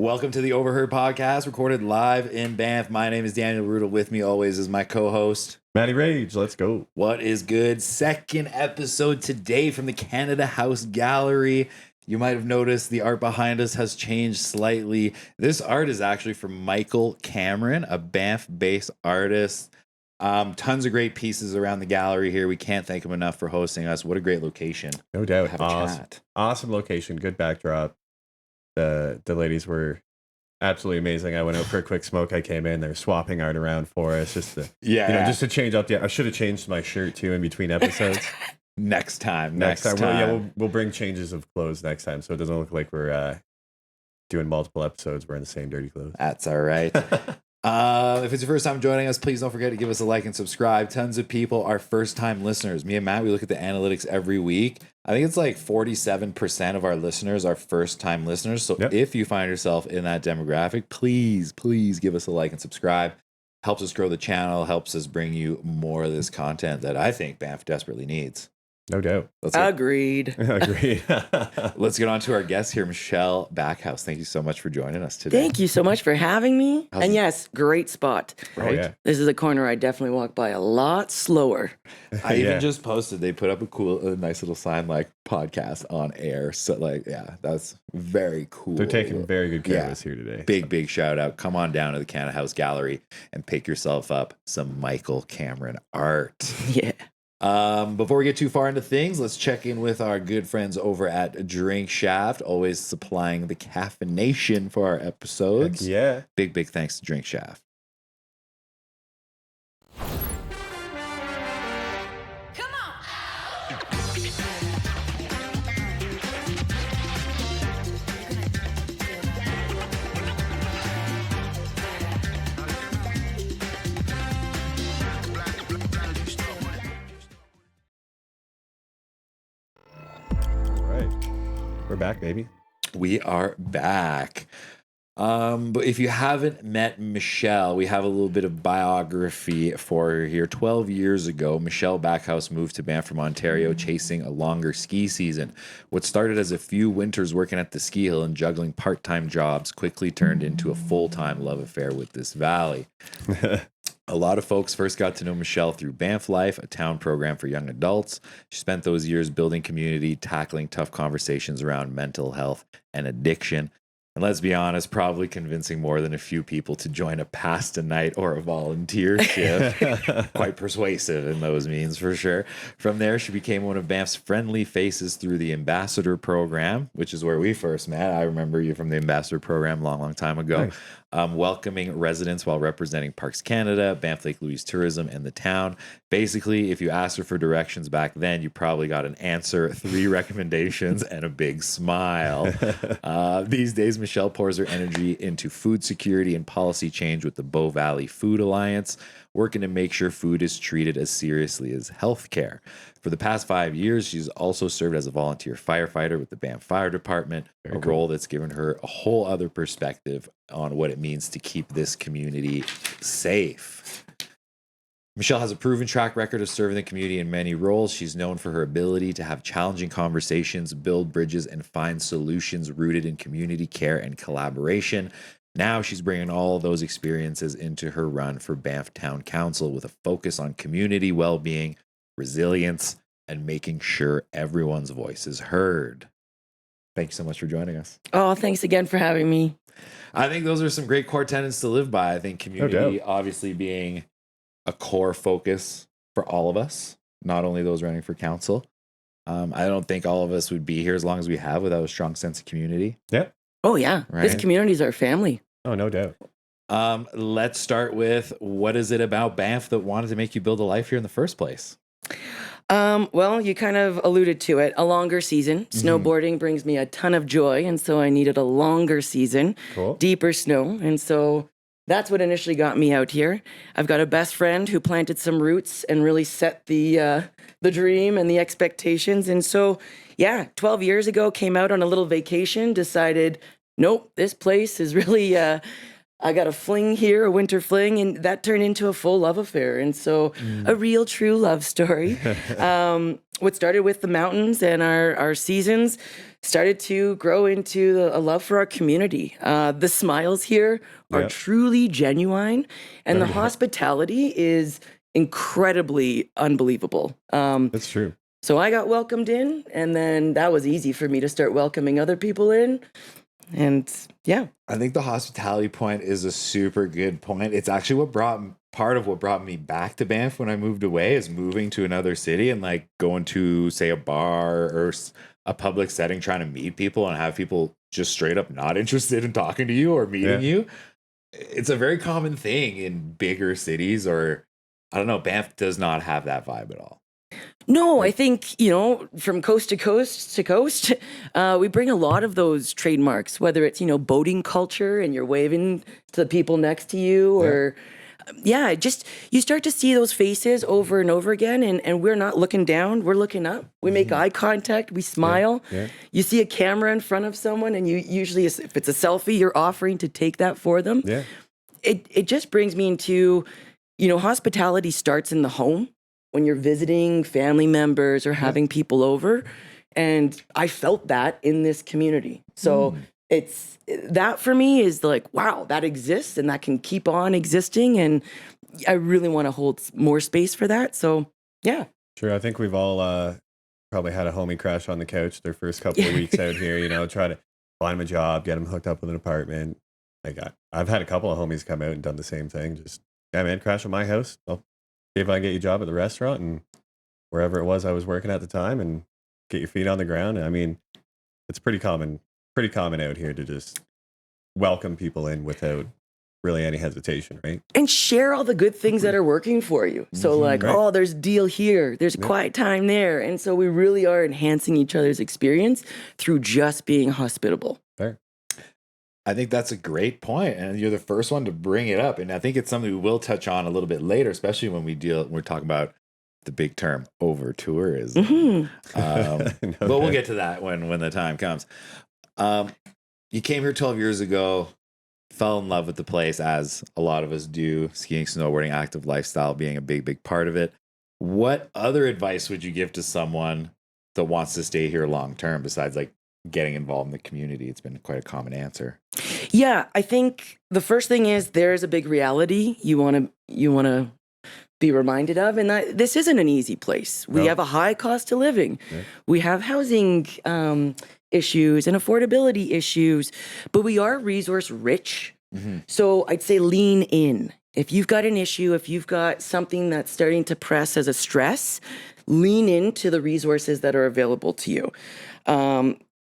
Welcome to the Overheard Podcast, recorded live in Banff. My name is Daniel Rudel. With me always is my co-host, Matty Rage. Let's go. What is good? Second episode today from the Canada House Gallery. You might have noticed the art behind us has changed slightly. This art is actually from Michael Cameron, a Banff-based artist. Tons of great pieces around the gallery here. We can't thank him enough for hosting us. What a great location. No doubt. Have a chat. Awesome location. Good backdrop. The ladies were absolutely amazing. I went out for a quick smoke. I came in. They're swapping art around for us. Just to, just to change up. I should have changed my shirt too in between episodes. Next time. We'll bring changes of clothes next time, so it doesn't look like we're doing multiple episodes. We're in the same dirty clothes. That's all right. If it's your first time joining us, please don't forget to give us a like and subscribe. Tons of people are first-time listeners. Me and Matt, we look at the analytics every week. I think it's like 47% of our listeners are first-time listeners. So if you find yourself in that demographic, please give us a like and subscribe. Helps us grow the channel, helps us bring you more of this content that I think Banff desperately needs. No doubt. Agreed. Let's get on to our guest here, Michelle Backhouse. Thank you so much for joining us today. Thank you so much for having me. Yes, great spot. Right? Yeah. This is a corner I definitely walk by a lot slower. I even just posted, they put up a nice little sign like podcast on air. So that's very cool. They're taking very good care of us here today. Big shout out. Come on down to the Canada House Gallery and pick yourself up some Michael Cameron art. Yeah. Before we get too far into things, let's check in with our good friends over at Drink Shaft, always supplying the caffeination for our episodes. Heck yeah. Big thanks to Drink Shaft. We're back, baby. We are back. But if you haven't met Michelle, we have a little bit of biography for her here. 12 years ago, Michelle Backhouse moved to Banff from Ontario, chasing a longer ski season. What started as a few winters working at the ski hill and juggling part-time jobs quickly turned into a full-time love affair with this valley. A lot of folks first got to know Michelle through BanffLife, a town program for young adults. She spent those years building community, tackling tough conversations around mental health and addiction. And let's be honest, probably convincing more than a few people to join a pasta night or a volunteer shift. Quite persuasive in those means, for sure. From there, she became one of Banff's friendly faces through the Ambassador Program, which is where we first met. I remember you from the Ambassador Program a long time ago. Nice. Welcoming residents while representing Parks Canada, Banff Lake Louise Tourism, and the town. Basically, if you asked her for directions back then, you probably got an answer, 3 recommendations, and a big smile. These days, Michelle pours her energy into food security and policy change with the Bow Valley Food Alliance, working to make sure food is treated as seriously as healthcare. For the past 5 years, she's also served as a volunteer firefighter with the Banff Fire Department, role that's given her a whole other perspective on what it means to keep this community safe. Michelle has a proven track record of serving the community in many roles. She's known for her ability to have challenging conversations, build bridges, and find solutions rooted in community care and collaboration. Now she's bringing all of those experiences into her run for Banff Town Council with a focus on community well-being, resilience, and making sure everyone's voice is heard. Thank you so much for joining us. Oh, thanks again for having me. I think those are some great core tenets to live by. I think community obviously being a core focus for all of us, not only those running for council. I don't think all of us would be here as long as we have without a strong sense of community. Yeah. Oh, yeah. Right? This community is our family. Oh, no doubt. Let's start with, what is it about Banff that wanted to make you build a life here in the first place? Well, you kind of alluded to it. A longer season. Snowboarding brings me a ton of joy, and so I needed a longer season, deeper snow, and so that's what initially got me out here. I've got a best friend who planted some roots and really set the dream and the expectations, and so 12 years ago, came out on a little vacation, decided, nope, this place is really I got a fling here, a winter fling, and that turned into a full love affair. And so a real true love story. What started with the mountains and our seasons started to grow into a love for our community. The smiles here are truly genuine, and the hospitality is incredibly unbelievable. That's true. So I got welcomed in, and then that was easy for me to start welcoming other people in. And yeah, I think the hospitality point is a super good point. It's actually part of what brought me back to Banff when I moved away, is moving to another city and like going to, say, a bar or a public setting, trying to meet people and have people just straight up not interested in talking to you or meeting you. It's a very common thing in bigger cities, or I don't know, Banff does not have that vibe at all. No, I think, from coast to coast to coast, we bring a lot of those trademarks, whether it's, boating culture and you're waving to the people next to you, or just you start to see those faces over and over again, and we're not looking down, we're looking up. We make eye contact, we smile. You see a camera in front of someone, and you usually, if it's a selfie, you're offering to take that for them. It just brings me into, hospitality starts in the home when you're visiting family members or having people over. And I felt that in this community. So it's that for me is like, wow, that exists and that can keep on existing. And I really want to hold more space for that. So yeah. Sure. I think we've all probably had a homie crash on the couch their first couple of weeks out here, try to find them a job, get them hooked up with an apartment. Like I've had a couple of homies come out and done the same thing. Just, yeah, man, crash at my house. I'll see if I can get you a job at the restaurant and wherever it was I was working at the time, and get your feet on the ground. I mean, it's pretty common out here to just welcome people in without really any hesitation, right? And share all the good things that are working for you. So oh, there's a deal here, there's a quiet time there. And so we really are enhancing each other's experience through just being hospitable. Fair. I think that's a great point, and you're the first one to bring it up. And I think it's something we will touch on a little bit later, especially when we're talking about the big term over tourism. But we'll get to that when the time comes. You came here 12 years ago, fell in love with the place, as a lot of us do, skiing, snowboarding, active lifestyle being a big part of it. What other advice would you give to someone that wants to stay here long term, besides like getting involved in the community? It's been quite a common answer. Yeah, I think the first thing is there's a big reality you want to be reminded of, and that this isn't an easy place. We have a high cost of living. We have housing issues and affordability issues, but we are resource rich. So I'd say lean in. If you've got an issue, if you've got something that's starting to press as a stress, lean into the resources that are available to you.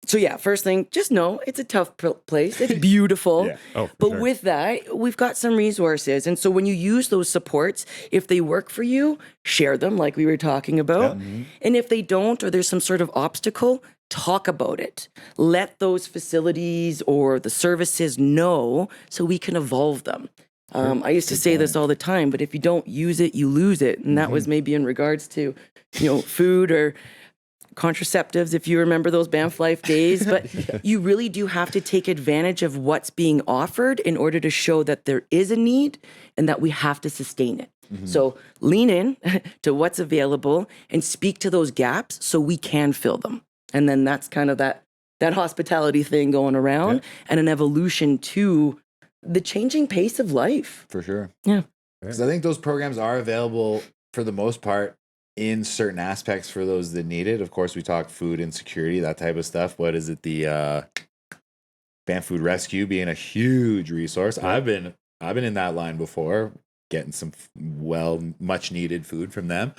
So yeah, first thing, just know it's a tough place. It's beautiful. But with that, we've got some resources. And so when you use those supports, if they work for you, share them like we were talking about. And if they don't, or there's some sort of obstacle, talk about it. Let those facilities or the services know so we can evolve them. I used to say this all the time, but if you don't use it, you lose it. And that was maybe in regards to, food or contraceptives, if you remember those BanffLife days. But you really do have to take advantage of what's being offered in order to show that there is a need and that we have to sustain it. So lean in to what's available and speak to those gaps so we can fill them. And then that's kind of that hospitality thing going around and an evolution to the changing pace of life. For sure. Yeah. Because I think those programs are available for the most part in certain aspects for those that need it. Of course, we talk food insecurity, that type of stuff. What is it? The Banff Food Rescue being a huge resource. I've been in that line before, getting some much needed food from them.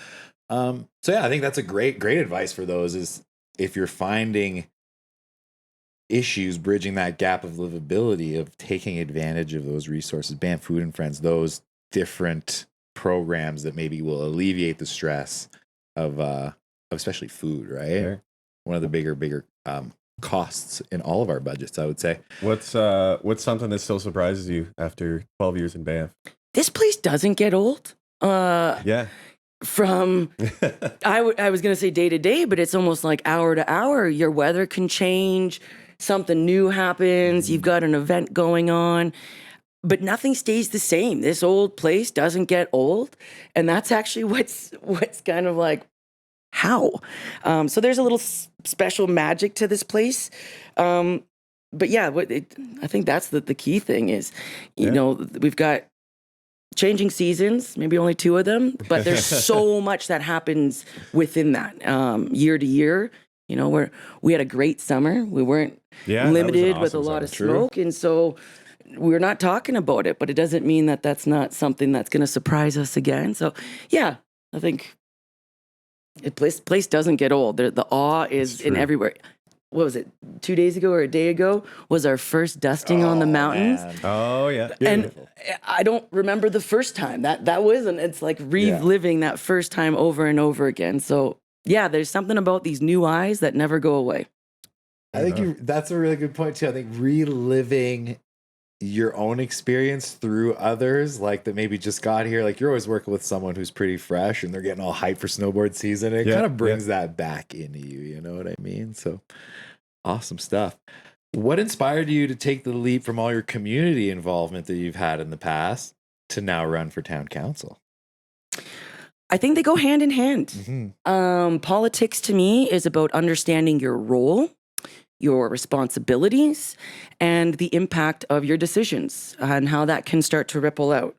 So yeah, I think that's a great advice for those, is if you're finding issues bridging that gap of livability, of taking advantage of those resources, Banff Food and Friends, those different programs that maybe will alleviate the stress of especially food, right? One of the bigger costs in all of our budgets, I would say. What's something that still surprises you after 12 years in Banff? This place doesn't get old. From I was going to say day to day, but it's almost like hour to hour. Your weather can change, something new happens, you've got an event going on, but nothing stays the same. This old place doesn't get old, and that's actually what's kind of like how? So there's a little special magic to this place. But yeah, I think that's the key thing is, you know, we've got changing seasons, maybe only 2 of them, but there's so much that happens within that year to year. You know, we had a great summer. We weren't limited with a lot of smoke. And so we're not talking about it, but it doesn't mean that that's not something that's going to surprise us again. So yeah, I think place doesn't get old. The awe is in everywhere. What was it? 2 days ago or a day ago was our first dusting on the mountains. Man. Oh yeah. Beautiful. And I don't remember the first time that wasn't, it's like reliving that first time over and over again. So yeah, there's something about these new eyes that never go away. I think that's a really good point too. I think reliving your own experience through others, like that maybe just got here. Like you're always working with someone who's pretty fresh and they're getting all hyped for snowboard season. It kind of brings that back into you. You know what I mean? So awesome stuff. What inspired you to take the leap from all your community involvement that you've had in the past to now run for town council? I think they go hand in hand. Politics to me is about understanding your role, your responsibilities, and the impact of your decisions and how that can start to ripple out.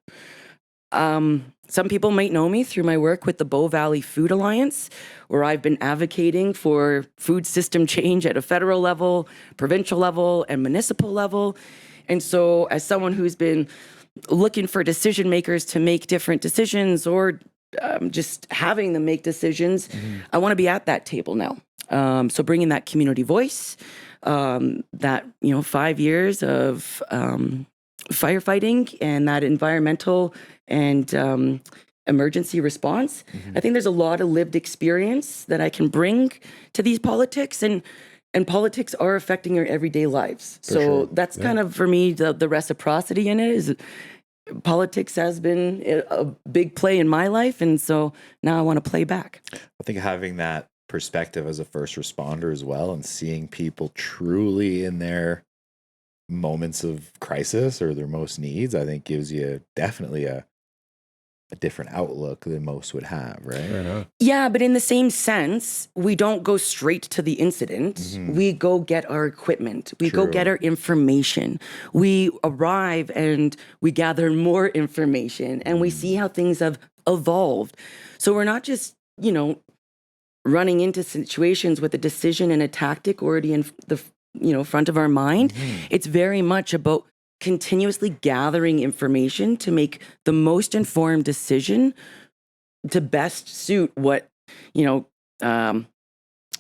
Some people might know me through my work with the Bow Valley Food Alliance, where I've been advocating for food system change at a federal level, provincial level, and municipal level. And so as someone who's been looking for decision makers to make different decisions or just having them make decisions, I want to be at that table now. So bringing that community voice, that 5 years of firefighting and that environmental and emergency response. I think there's a lot of lived experience that I can bring to these politics, and politics are affecting our everyday lives. So that's kind of, for me, the reciprocity in it is politics has been a big play in my life, and so now I want to play back. I think having that perspective as a first responder as well, and seeing people truly in their moments of crisis or their most needs, I think gives you definitely a different outlook than most would have, right? Yeah, but in the same sense, we don't go straight to the incident. We go get our equipment. We go get our information. We arrive and we gather more information and we see how things have evolved. So we're not just, running into situations with a decision and a tactic already in the front of our mind. It's very much about continuously gathering information to make the most informed decision to best suit what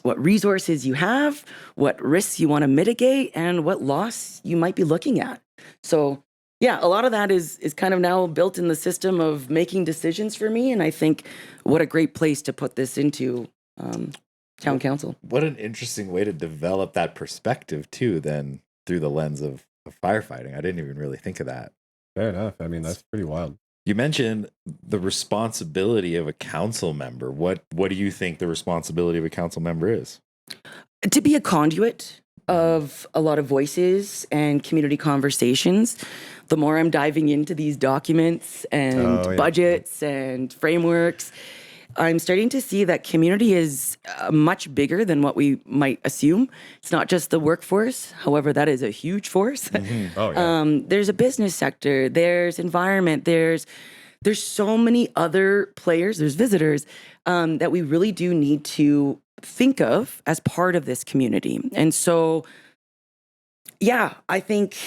resources you have, what risks you want to mitigate, and what loss you might be looking at. So yeah, a lot of that is kind of now built in the system of making decisions for me. And I think what a great place to put this into town council. What an interesting way to develop that perspective too, then through the lens of firefighting. I didn't even really think of that. Fair enough. I mean, that's pretty wild. You mentioned the responsibility of a council member. What do you think the responsibility of a council member is? To be a conduit of a lot of voices and community conversations. The more I'm diving into these documents and budgets and frameworks, I'm starting to see that community is much bigger than what we might assume. It's not just the workforce. However, that is a huge force. There's a business sector. There's environment. There's so many other players. There's visitors that we really do need to think of as part of this community. And so, yeah, I think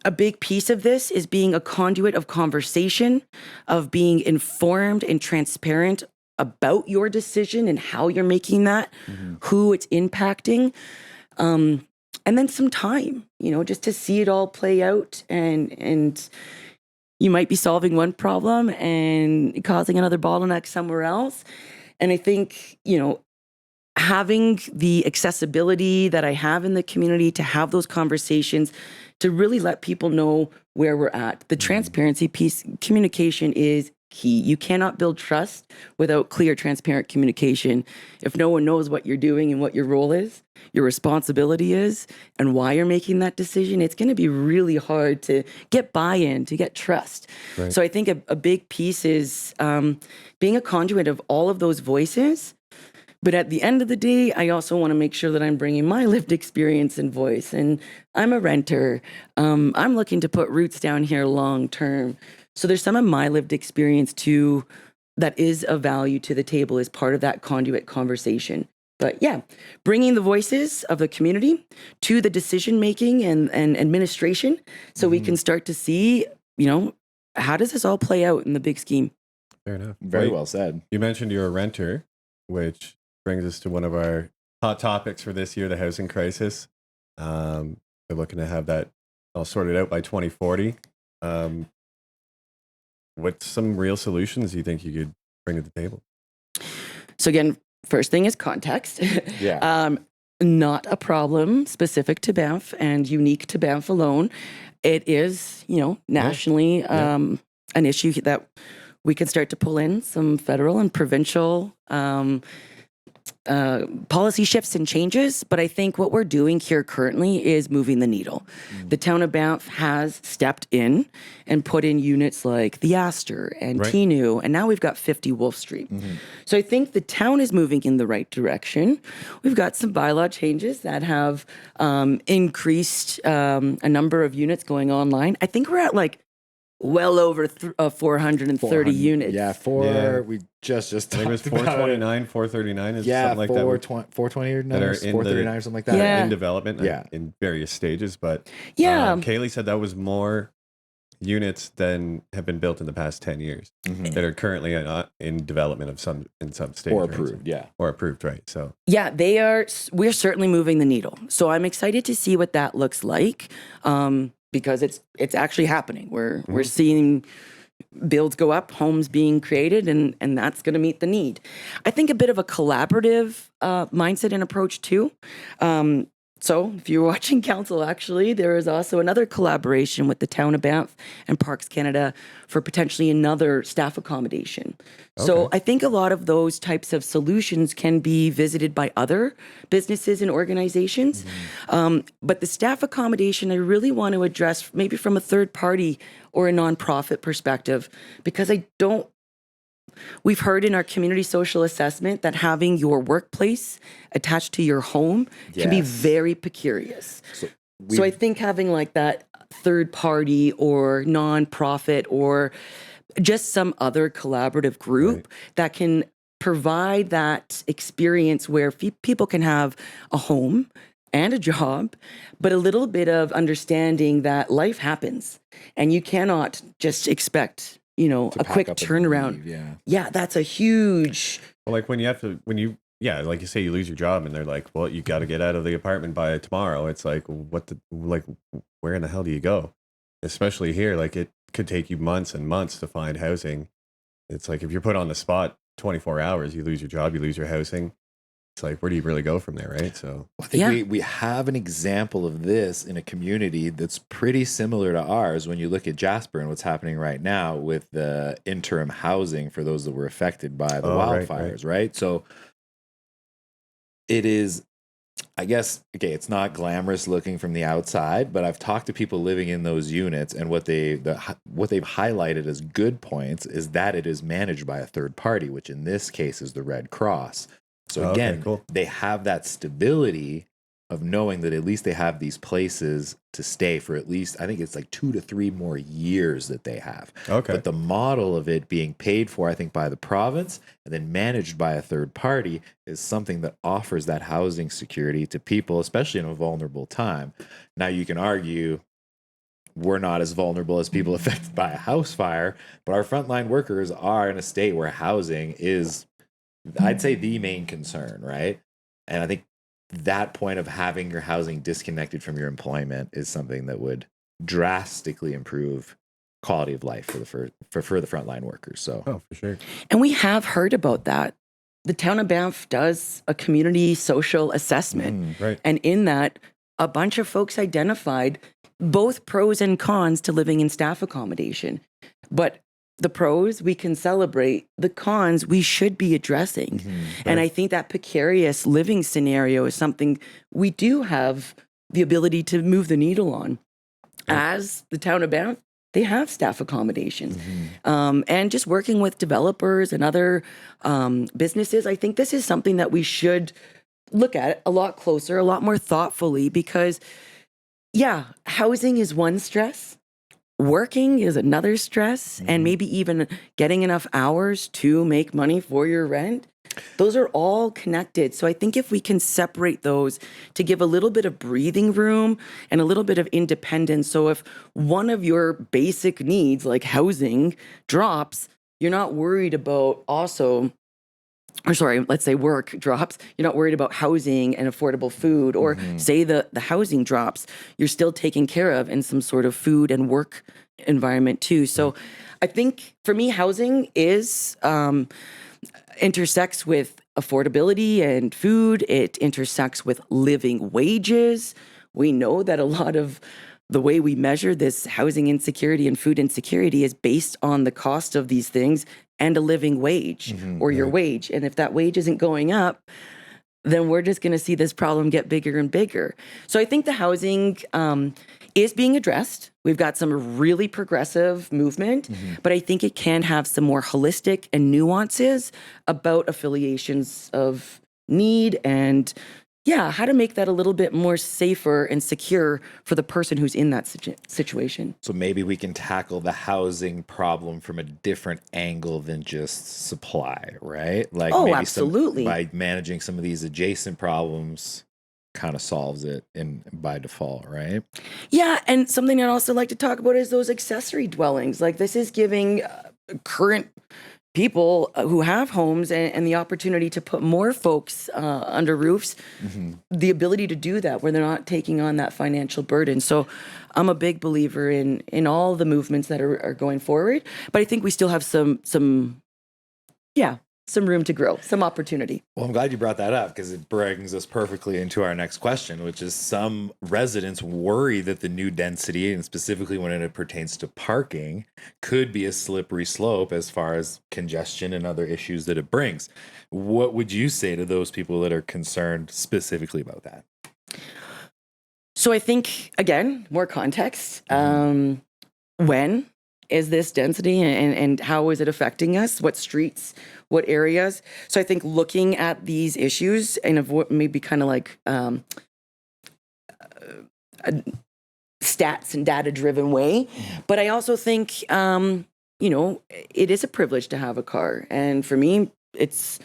a big piece of this is being a conduit of conversation, of being informed and transparent about your decision and how you're making that, who it's impacting, and then some time, just to see it all play out. And you might be solving one problem and causing another bottleneck somewhere else. And I think, having the accessibility that I have in the community to have those conversations, to really let people know where we're at. The transparency piece, communication is key. You cannot build trust without clear, transparent communication. If no one knows what you're doing and what your role is, your responsibility is, and why you're making that decision, it's going to be really hard to get buy-in, to get trust. Right. So I think a big piece is being a conduit of all of those voices, But at the end of the day, I also want to make sure that I'm bringing my lived experience and voice. And I'm a renter. I'm looking to put roots down here long term. So there's some of my lived experience too that is of value to the table as part of that conduit conversation. But yeah, bringing the voices of the community to the decision making and administration so we can start to see, how does this all play out in the big scheme? Fair enough. Very well said. You mentioned you're a renter, which brings us to one of our hot topics for this year, the housing crisis. We're looking to have that all sorted out by 2040. What's some real solutions you think you could bring to the table? So again, first thing is context. Yeah. Not a problem specific to Banff and unique to Banff alone. It is, nationally an issue that we can start to pull in some federal and provincial policy shifts and changes. But I think what we're doing here currently is moving the needle. The town of Banff has stepped in and put in units like the Astor and Tinu, and now we've got 50 Wolf Street. So I think the town is moving in the right direction. We've got some bylaw changes that have increased a number of units going online. I think we're at well over 430 units. Yeah, we just talked I think it was 429, 439 is something like 420 or 439 or something like that. In development, in various stages. But Kaylee said that was more units than have been built in the past 10 years that are currently in development in some stages. Or approved, Or approved, right. So we're certainly moving the needle. So I'm excited to see what that looks like. Because it's actually happening. We're seeing builds go up, homes being created, and that's going to meet the need. I think a bit of a collaborative mindset and approach too. So if you're watching council, actually, there is also another collaboration with the town of Banff and Parks Canada for potentially another staff accommodation. Okay. So I think a lot of those types of solutions can be visited by other businesses and organizations. But the staff accommodation, I really want to address maybe from a third party or a nonprofit perspective, because we've heard in our community social assessment that having your workplace attached to your home can be very precarious. So I think having that third party or nonprofit or just some other collaborative group that can provide that experience where people can have a home and a job, but a little bit of understanding that life happens and you cannot just expect a quick turnaround. That's a huge. Well, like when like you say, you lose your job and they're like, well, you got to get out of the apartment by tomorrow. It's like, where in the hell do you go? Especially here, it could take you months and months to find housing. It's like, if you're put on the spot 24 hours, you lose your job, you lose your housing. It's like, where do you really go from there, right? So I think we have an example of this in a community that's pretty similar to ours when you look at Jasper and what's happening right now with the interim housing for those that were affected by the wildfires, right? So it is, I guess, it's not glamorous looking from the outside, but I've talked to people living in those units, and what they've highlighted as good points is that it is managed by a third party, which in this case is the Red Cross. So again, they have that stability of knowing that at least they have these places to stay for at least, I think it's 2 to 3 more years that they have. Okay. But the model of it being paid for, I think, by the province and then managed by a third party is something that offers that housing security to people, especially in a vulnerable time. Now, you can argue we're not as vulnerable as people affected by a house fire, but our frontline workers are in a state where housing is, I'd say, the main concern, right? And I think that point of having your housing disconnected from your employment is something that would drastically improve quality of life for the frontline workers. So, for sure. And we have heard about that. The town of Banff does a community social assessment. And in that, a bunch of folks identified both pros and cons to living in staff accommodation. But the pros we can celebrate, the cons we should be addressing. And I think that precarious living scenario is something we do have the ability to move the needle on. As the town of Banff, they have staff accommodations. And just working with developers and other businesses, I think this is something that we should look at a lot closer, a lot more thoughtfully, because housing is one stress. Working is another stress, and maybe even getting enough hours to make money for your rent. Those are all connected. So I think if we can separate those to give a little bit of breathing room and a little bit of independence. So if one of your basic needs, like housing, drops, you're not worried about let's say work drops, you're not worried about housing and affordable food, or say the housing drops, you're still taken care of in some sort of food and work environment too. So I think for me, housing is intersects with affordability and food. It intersects with living wages. We know that a lot of the way we measure this housing insecurity and food insecurity is based on the cost of these things and a living wage or your wage. And if that wage isn't going up, then we're just going to see this problem get bigger and bigger. So I think the housing is being addressed. We've got some really progressive movement, but I think it can have some more holistic and nuances about affiliations of need and how to make that a little bit more safer and secure for the person who's in that situation. So maybe we can tackle the housing problem from a different angle than just supply, right? Like maybe absolutely. By managing some of these adjacent problems, kind of solves it by default, right? Yeah, and something I'd also like to talk about is those accessory dwellings. Like this is giving current people who have homes and the opportunity to put more folks under roofs, the ability to do that where they're not taking on that financial burden. So I'm a big believer in all the movements that are going forward, but I think we still have some room to grow, some opportunity. Well, I'm glad you brought that up because it brings us perfectly into our next question, which is some residents worry that the new density, and specifically when it pertains to parking, could be a slippery slope as far as congestion and other issues that it brings. What would you say to those people that are concerned specifically about that? So I think, again, more context. When is this density and how is it affecting us? What streets, what areas? So I think looking at these issues in maybe kind of like a stats and data driven way. But I also think, it is a privilege to have a car. And for me, it's,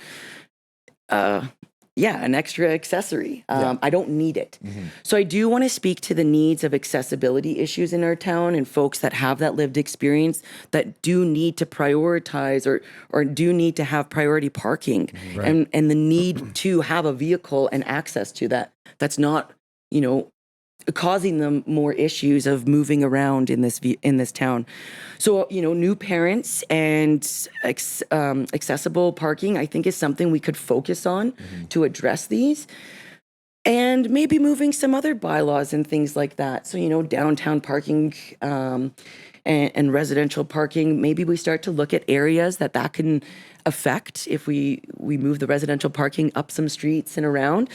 an extra accessory. I don't need it. So I do want to speak to the needs of accessibility issues in our town and folks that have that lived experience that do need to prioritize or do need to have priority parking and the need to have a vehicle and access to that. That's not, causing them more issues of moving around in this town. So, new parents and accessible parking, I think, is something we could focus on to address these. And maybe moving some other bylaws and things like that. So, downtown parking and residential parking, maybe we start to look at areas that can affect if we move the residential parking up some streets and around.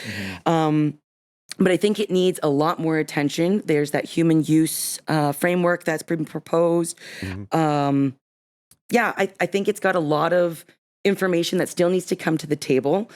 But I think it needs a lot more attention. There's that human use framework that's been proposed. I think it's got a lot of information that still needs to come to the table.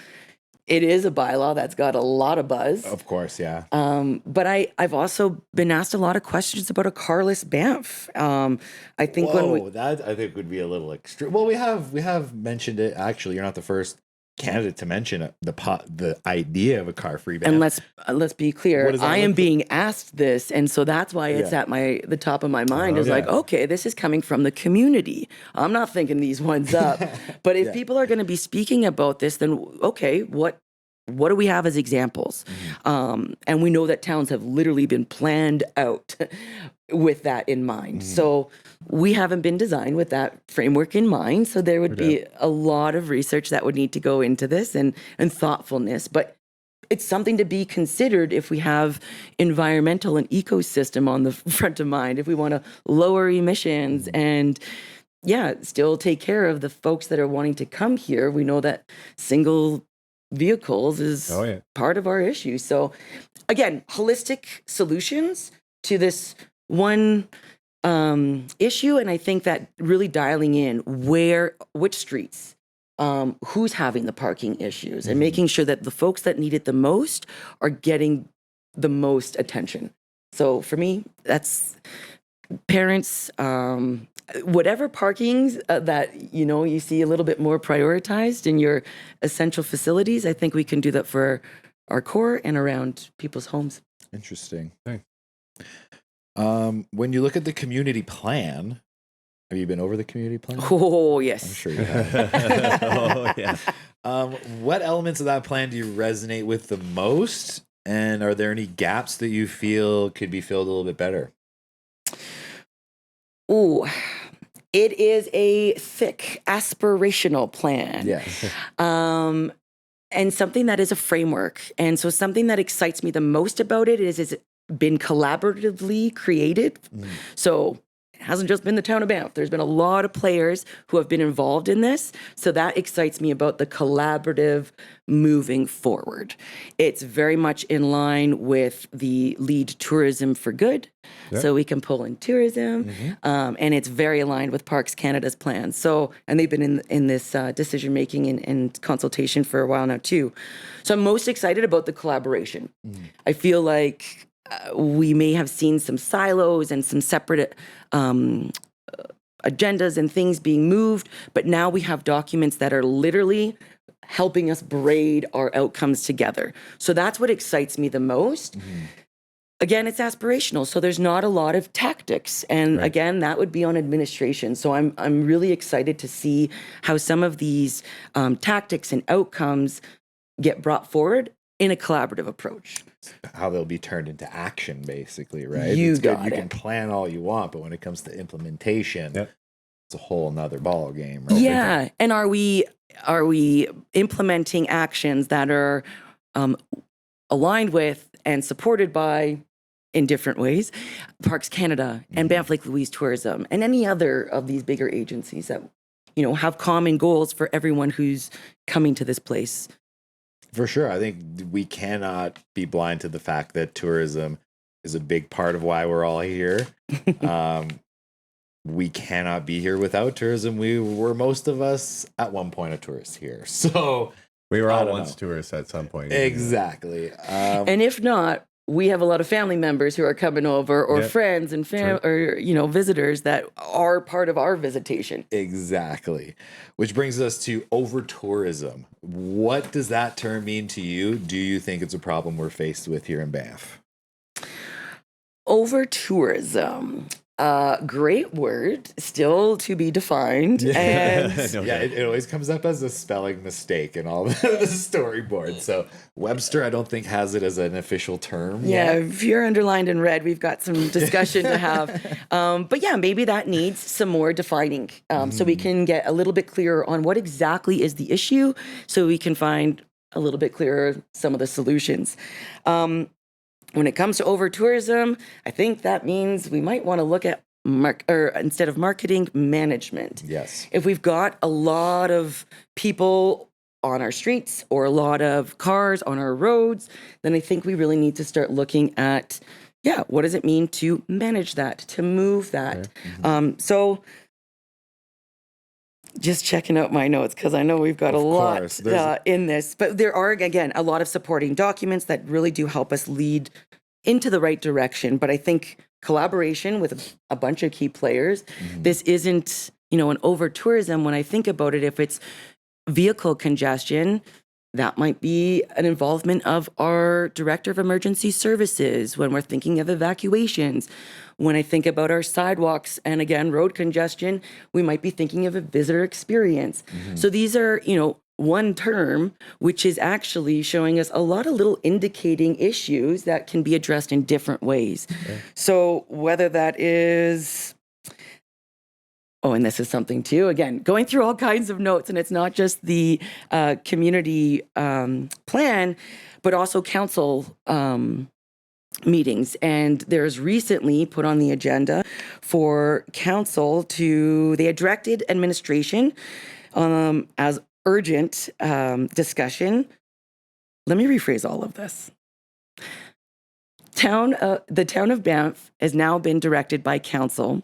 It is a bylaw that's got a lot of buzz. Of course, yeah. But I've also been asked a lot of questions about a carless Banff. I think that I think would be a little extreme. Well, we have mentioned it. Actually, you're not the first candidate to mention the idea of a car-free Banff. And let's be clear, I am being asked this, and so that's why it's at the top of my mind. Like, okay, this is coming from the community. I'm not thinking these ones up. But if people are going to be speaking about this, then okay, what do we have as examples? And we know that towns have literally been planned out with that in mind. So we haven't been designed with that framework in mind. So there would be a lot of research that would need to go into this and thoughtfulness. But it's something to be considered if we have environmental and ecosystem on the front of mind, if we want to lower emissions and still take care of the folks that are wanting to come here. We know that single vehicles is part of our issue. So again, holistic solutions to this one issue. And I think that really dialing in which streets, who's having the parking issues, and making sure that the folks that need it the most are getting the most attention. So for me, that's parents, whatever parkings that, you see a little bit more prioritized in your essential facilities, I think we can do that for our core and around people's homes. Interesting. Okay. When you look at the community plan, have you been over the community plan? Oh, yes. I'm sure you have. Oh, yeah. What elements of that plan do you resonate with the most? And are there any gaps that you feel could be filled a little bit better? Ooh, it is a thick, aspirational plan. Yes. And something that is a framework. And so something that excites me the most about it is it's been collaboratively created. So it hasn't just been the town of Banff. There's been a lot of players who have been involved in this. So that excites me about the collaborative moving forward. It's very much in line with the lead Tourism for Good. Yep. So we can pull in tourism. And it's very aligned with Parks Canada's plans. So, and they've been in this decision making and consultation for a while now too. So I'm most excited about the collaboration. I feel like we may have seen some silos and some separate agendas and things being moved, but now we have documents that are literally helping us braid our outcomes together. So that's what excites me the most. Again, it's aspirational, so there's not a lot of tactics, and again, that would be on administration. So I'm really excited to see how some of these tactics and outcomes get brought forward in a collaborative approach. How they'll be turned into action, basically, right? You can plan all you want, but when it comes to implementation, it's a whole nother ball game, right? Yeah, and are we implementing actions that are aligned with and supported by, in different ways, Parks Canada and Banff Lake Louise Tourism and any other of these bigger agencies that have common goals for everyone who's coming to this place? For sure. I think we cannot be blind to the fact that tourism is a big part of why we're all here. We cannot be here without tourism. We were, most of us, at one point, a tourist here. So we were all once tourists at some point. Exactly. And if not, we have a lot of family members who are coming over, or friends and or visitors that are part of our visitation. Exactly. Which brings us to over-tourism. What does that term mean to you? Do you think it's a problem we're faced with here in Banff? Over-tourism. Great word, still to be defined. And it always comes up as a spelling mistake in all the storyboards. So Webster, I don't think, has it as an official term. Yeah, if you're underlined in red, we've got some discussion to have. But yeah, maybe that needs some more defining, so we can get a little bit clearer on what exactly is the issue, so we can find a little bit clearer some of the solutions. When it comes to over-tourism, I think that means we might want to look at, instead of marketing, management. Yes. If we've got a lot of people on our streets or a lot of cars on our roads, then I think we really need to start looking at, what does it mean to manage that, to move that? So just checking out my notes, because I know we've got a lot in this. But there are, again, a lot of supporting documents that really do help us lead into the right direction. But I think collaboration with a bunch of key players, this isn't, an over-tourism. When I think about it, if it's vehicle congestion, that might be an involvement of our Director of Emergency Services when we're thinking of evacuations. When I think about our sidewalks and, again, road congestion, we might be thinking of a visitor experience. So these are, one term, which is actually showing us a lot of little indicating issues that can be addressed in different ways. So whether that is... Oh, and this is something too, again, going through all kinds of notes, and it's not just the community plan, but also council meetings. And there's recently put on the agenda for council they had directed administration as urgent discussion. Let me rephrase all of this. The town of Banff has now been directed by council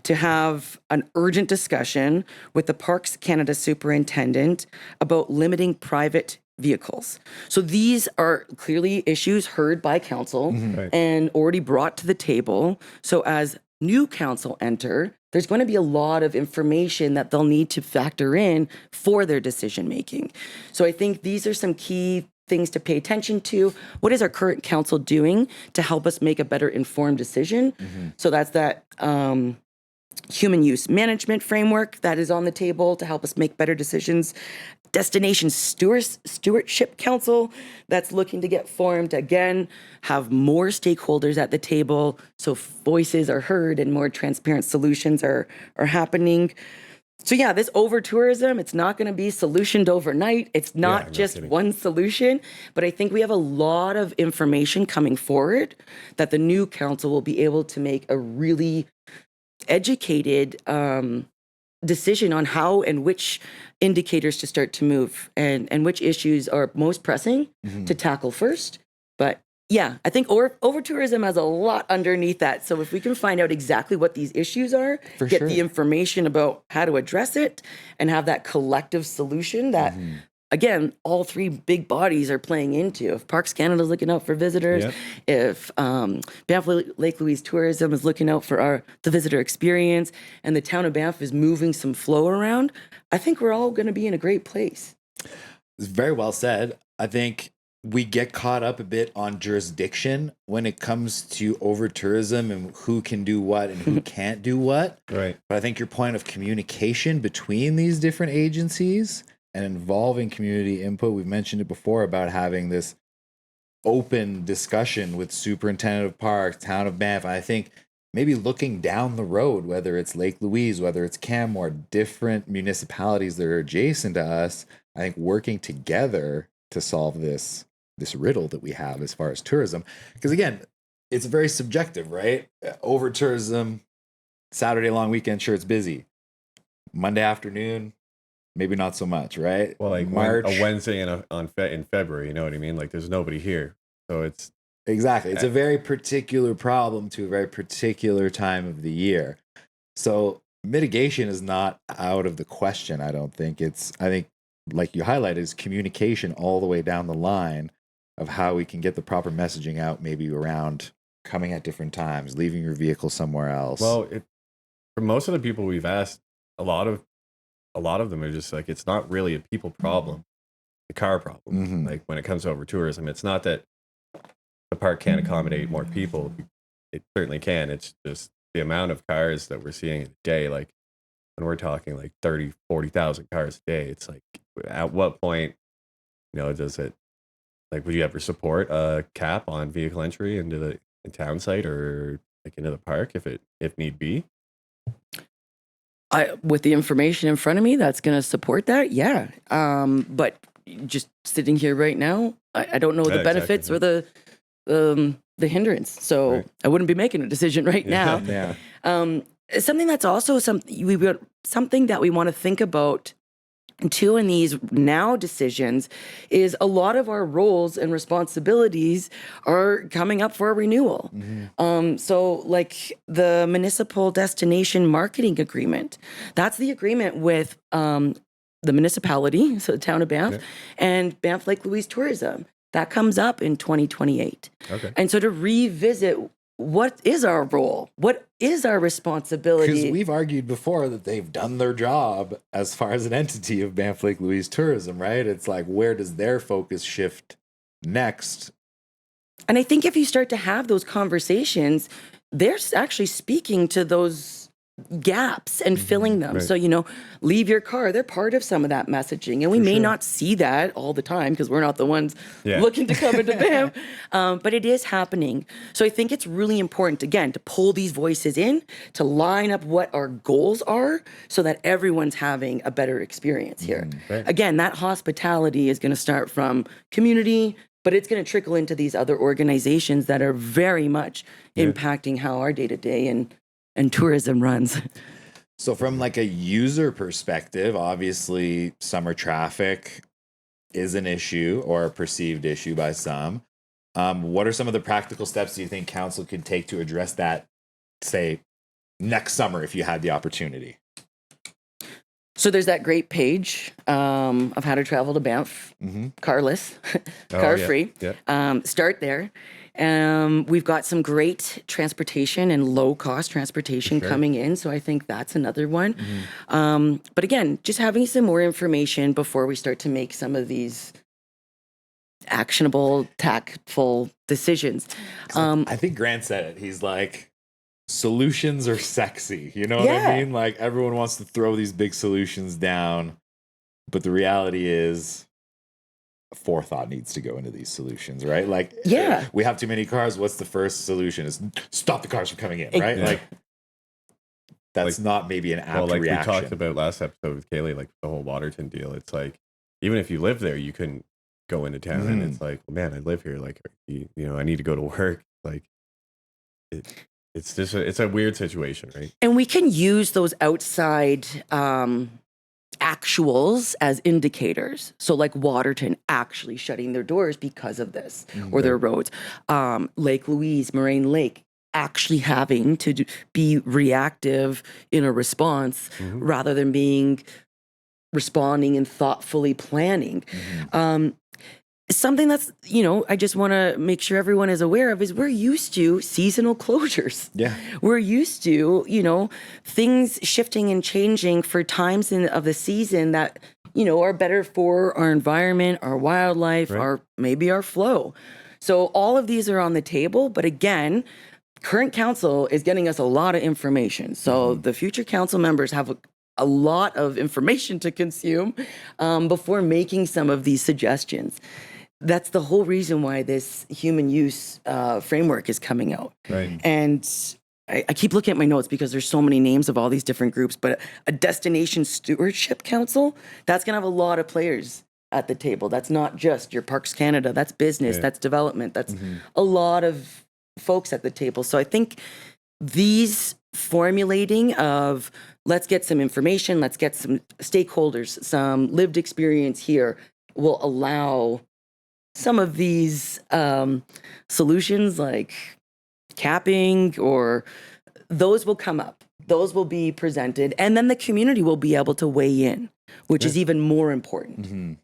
to have an urgent discussion with the Parks Canada superintendent about limiting private vehicles. So these are clearly issues heard by council and already brought to the table. So as new council enter, there's going to be a lot of information that they'll need to factor in for their decision making. So I think these are some key things to pay attention to. What is our current council doing to help us make a better informed decision? So that's that human use management framework that is on the table to help us make better decisions. Destination Stewardship Council that's looking to get formed, again, have more stakeholders at the table so voices are heard and more transparent solutions are happening. So yeah, this over-tourism, it's not going to be solutioned overnight. It's not just one solution, but I think we have a lot of information coming forward that the new council will be able to make a really educated decision on how and which indicators to start to move and which issues are most pressing to tackle first. But yeah, I think over-tourism has a lot underneath that. So if we can find out exactly what these issues are, get the information about how to address it, and have that collective solution that, again, all three big bodies are playing into. If Parks Canada is looking out for visitors, if Banff Lake Louise Tourism is looking out for the visitor experience, and the town of Banff is moving some flow around, I think we're all going to be in a great place. It's very well said. I think we get caught up a bit on jurisdiction when it comes to over-tourism and who can do what and who can't do what. Right. But I think your point of communication between these different agencies and involving community input, we've mentioned it before about having this open discussion with superintendent of parks, town of Banff. I think maybe looking down the road, whether it's Lake Louise, whether it's Canmore, different municipalities that are adjacent to us, I think working together to solve this riddle that we have as far as tourism. Because again, it's very subjective, right? Over tourism, Saturday long weekend, sure, it's busy. Monday afternoon, maybe not so much, right? Well, like March, a Wednesday in February, you know what I mean? Like there's nobody here. So it's exactly. It's a very particular problem to a very particular time of the year. So mitigation is not out of the question, I don't think. I think, like you highlighted, is communication all the way down the line of how we can get the proper messaging out, maybe around coming at different times, leaving your vehicle somewhere else. Well, for most of the people we've asked, a lot of them are just like, it's not really a people problem, a car problem. Like when it comes to over tourism, it's not that the park can't accommodate more people. It certainly can. It's just the amount of cars that we're seeing a day. Like when we're talking like 30, 40,000 cars a day, it's like, at what point, does it, like, would you ever support a cap on vehicle entry into the town site or like into the park if need be? With the information in front of me, that's going to support that. Yeah. But just sitting here right now, I don't know the benefits or the hindrance. So I wouldn't be making a decision right now. Something that's also something that we want to think about too in these now decisions is a lot of our roles and responsibilities are coming up for a renewal. So like the municipal destination marketing agreement, that's the agreement with the municipality, so the town of Banff, and Banff Lake Louise Tourism. That comes up in 2028. And so to revisit, what is our role? What is our responsibility? Because we've argued before that they've done their job as far as an entity of Banff Lake Louise Tourism, right? It's like, where does their focus shift next? And I think if you start to have those conversations, they're actually speaking to those gaps and filling them. So, leave your car. They're part of some of that messaging. And we may not see that all the time because we're not the ones looking to come into Banff. But it is happening. So I think it's really important, again, to pull these voices in, to line up what our goals are so that everyone's having a better experience here. Again, that hospitality is going to start from community, but it's going to trickle into these other organizations that are very much impacting how our day-to-day and tourism runs. So from like a user perspective, obviously summer traffic is an issue or a perceived issue by some. What are some of the practical steps do you think council could take to address that, say, next summer if you had the opportunity? So there's that great page of how to travel to Banff, carless, car free. Yeah. Start there. We've got some great transportation and low-cost transportation coming in, so I think that's another one. But again, just having some more information before we start to make some of these actionable, tactful decisions. I think Grant said it. He's like, solutions are sexy. You know what I mean? Like, everyone wants to throw these big solutions down, but the reality is forethought needs to go into these solutions, right? Like, we have too many cars. What's the first solution? Is stop the cars from coming in, right? Like, that's not maybe an apt reaction. We talked about last episode with Kaylee, like the whole Waterton deal. It's like, even if you live there, you couldn't go into town, and it's like, well, man, I live here. Like, you know, I need to go to work. Like, it's just it's a weird situation, right? And we can use those outside actuals as indicators. So like Waterton actually shutting their doors because of this, or their roads. Lake Louise, Moraine Lake, actually having to be reactive in a response rather than responding and thoughtfully planning. Something that's, you know, I just want to make sure everyone is aware of is we're used to seasonal closures. Yeah. We're used to, you know, things shifting and changing for times of the season that, you know, are better for our environment, our wildlife, our maybe our flow. So all of these are on the table. But again, current council is getting us a lot of information. So the future council members have a lot of information to consume before making some of these suggestions. That's the whole reason why this human use framework is coming out. Right. And I keep looking at my notes because there's so many names of all these different groups, but a destination stewardship council, that's going to have a lot of players at the table. That's not just your Parks Canada, that's business, that's development, that's a lot of folks at the table. So I think these formulating of let's get some information, let's get some stakeholders, some lived experience here will allow some of these solutions like capping or those will come up. Those will be presented, and then the community will be able to weigh in, which is even more important.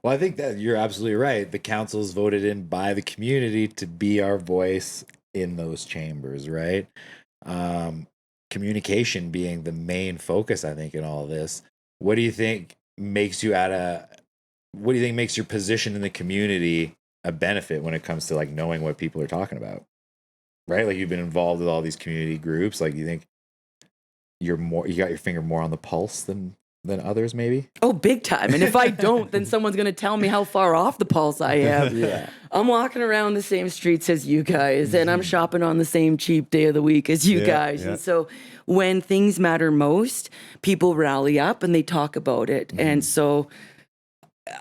Well, I think that you're absolutely right. The council's voted in by the community to be our voice in those chambers, right? Communication being the main focus, I think, in all of this. What do you think makes you what do you think makes your position in the community a benefit when it comes to like knowing what people are talking about? Right? Like, you've been involved with all these community groups. Like, you think you got your finger more on the pulse than others, maybe? Oh, big time. And if I don't, then someone's going to tell me how far off the pulse I am. I'm walking around the same streets as you guys, and I'm shopping on the same cheap day of the week as you guys. And so when things matter most, people rally up and they talk about it. And so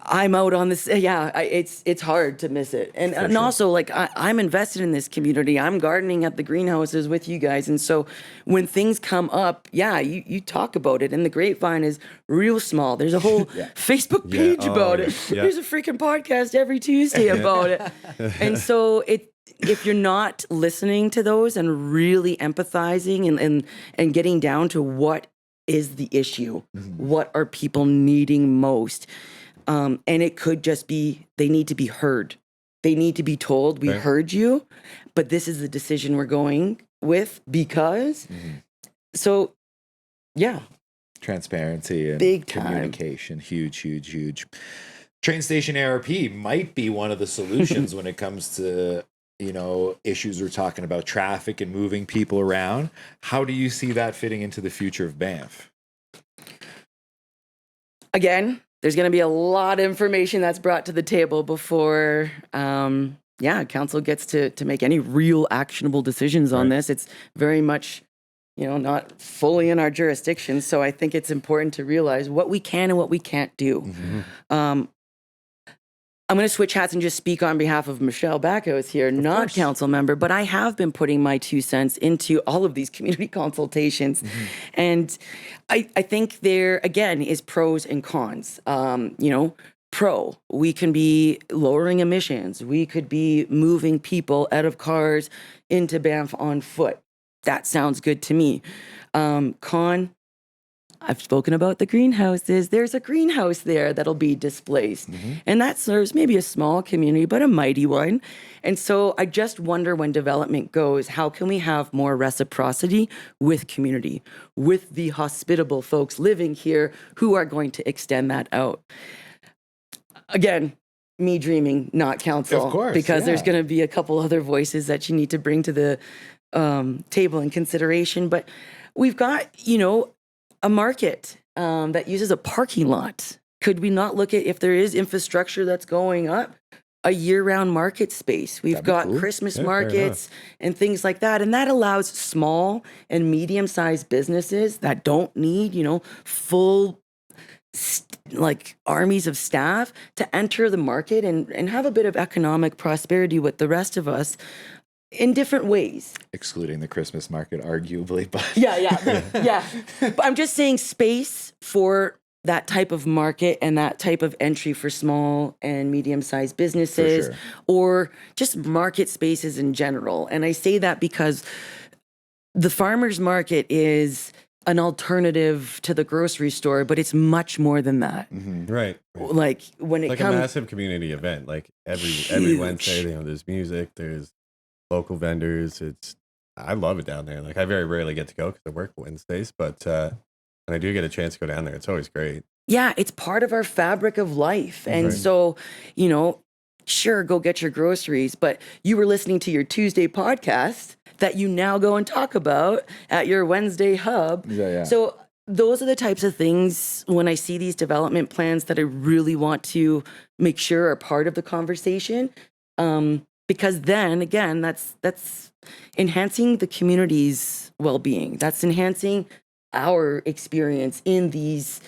I'm out on this. It's hard to miss it. And also, like, I'm invested in this community. I'm gardening at the greenhouses with you guys. And so when things come up, you talk about it. And the grapevine is real small. There's a whole Facebook page about it. There's a freaking podcast every Tuesday about it. And so if you're not listening to those and really empathizing and getting down to what is the issue, what are people needing most, and it could just be they need to be heard. They need to be told, we heard you, but this is the decision we're going with because. So, transparency and big communication. Huge. Train station ARP might be one of the solutions when it comes to, you know, issues we're talking about, traffic and moving people around. How do you see that fitting into the future of Banff? Again, there's going to be a lot of information that's brought to the table before, council gets to make any real actionable decisions on this. It's very much, you know, not fully in our jurisdiction. So I think it's important to realize what we can and what we can't do. I'm going to switch hats and just speak on behalf of Michelle Backhouse here, not council member, but I have been putting my 2 cents into all of these community consultations. And I think there, again, is pros and cons. You know, pro. We can be lowering emissions. We could be moving people out of cars into Banff on foot. That sounds good to me. Con, I've spoken about the greenhouses. There's a greenhouse there that'll be displaced. And that serves maybe a small community, but a mighty one. And so I just wonder when development goes, how can we have more reciprocity with community, with the hospitable folks living here who are going to extend that out? Again, me dreaming, not council. Of course, because there's going to be a couple other voices that you need to bring to the table in consideration. But we've got, a market that uses a parking lot. Could we not look at if there is infrastructure that's going up, a year-round market space? We've got cool. Christmas markets and things like that. And that allows small and medium-sized businesses that don't need, full like armies of staff to enter the market and have a bit of economic prosperity with the rest of us in different ways. Excluding the Christmas market, arguably. But yeah. But I'm just saying space for that type of market and that type of entry for small and medium-sized businesses or just market spaces in general. And I say that because the farmer's market is an alternative to the grocery store, but it's much more than that. Right. Like when it comes, a massive community event, like every Wednesday, there's music, there's local vendors. I love it down there. Like I very rarely get to go because I work Wednesdays, but when I do get a chance to go down there, it's always great. Yeah, it's part of our fabric of life. And so, sure, go get your groceries, but you were listening to your Tuesday podcast that you now go and talk about at your Wednesday hub. Yeah. So those are the types of things when I see these development plans that I really want to make sure are part of the conversation. Because then again, that's enhancing the community's well-being. That's enhancing our experience in these,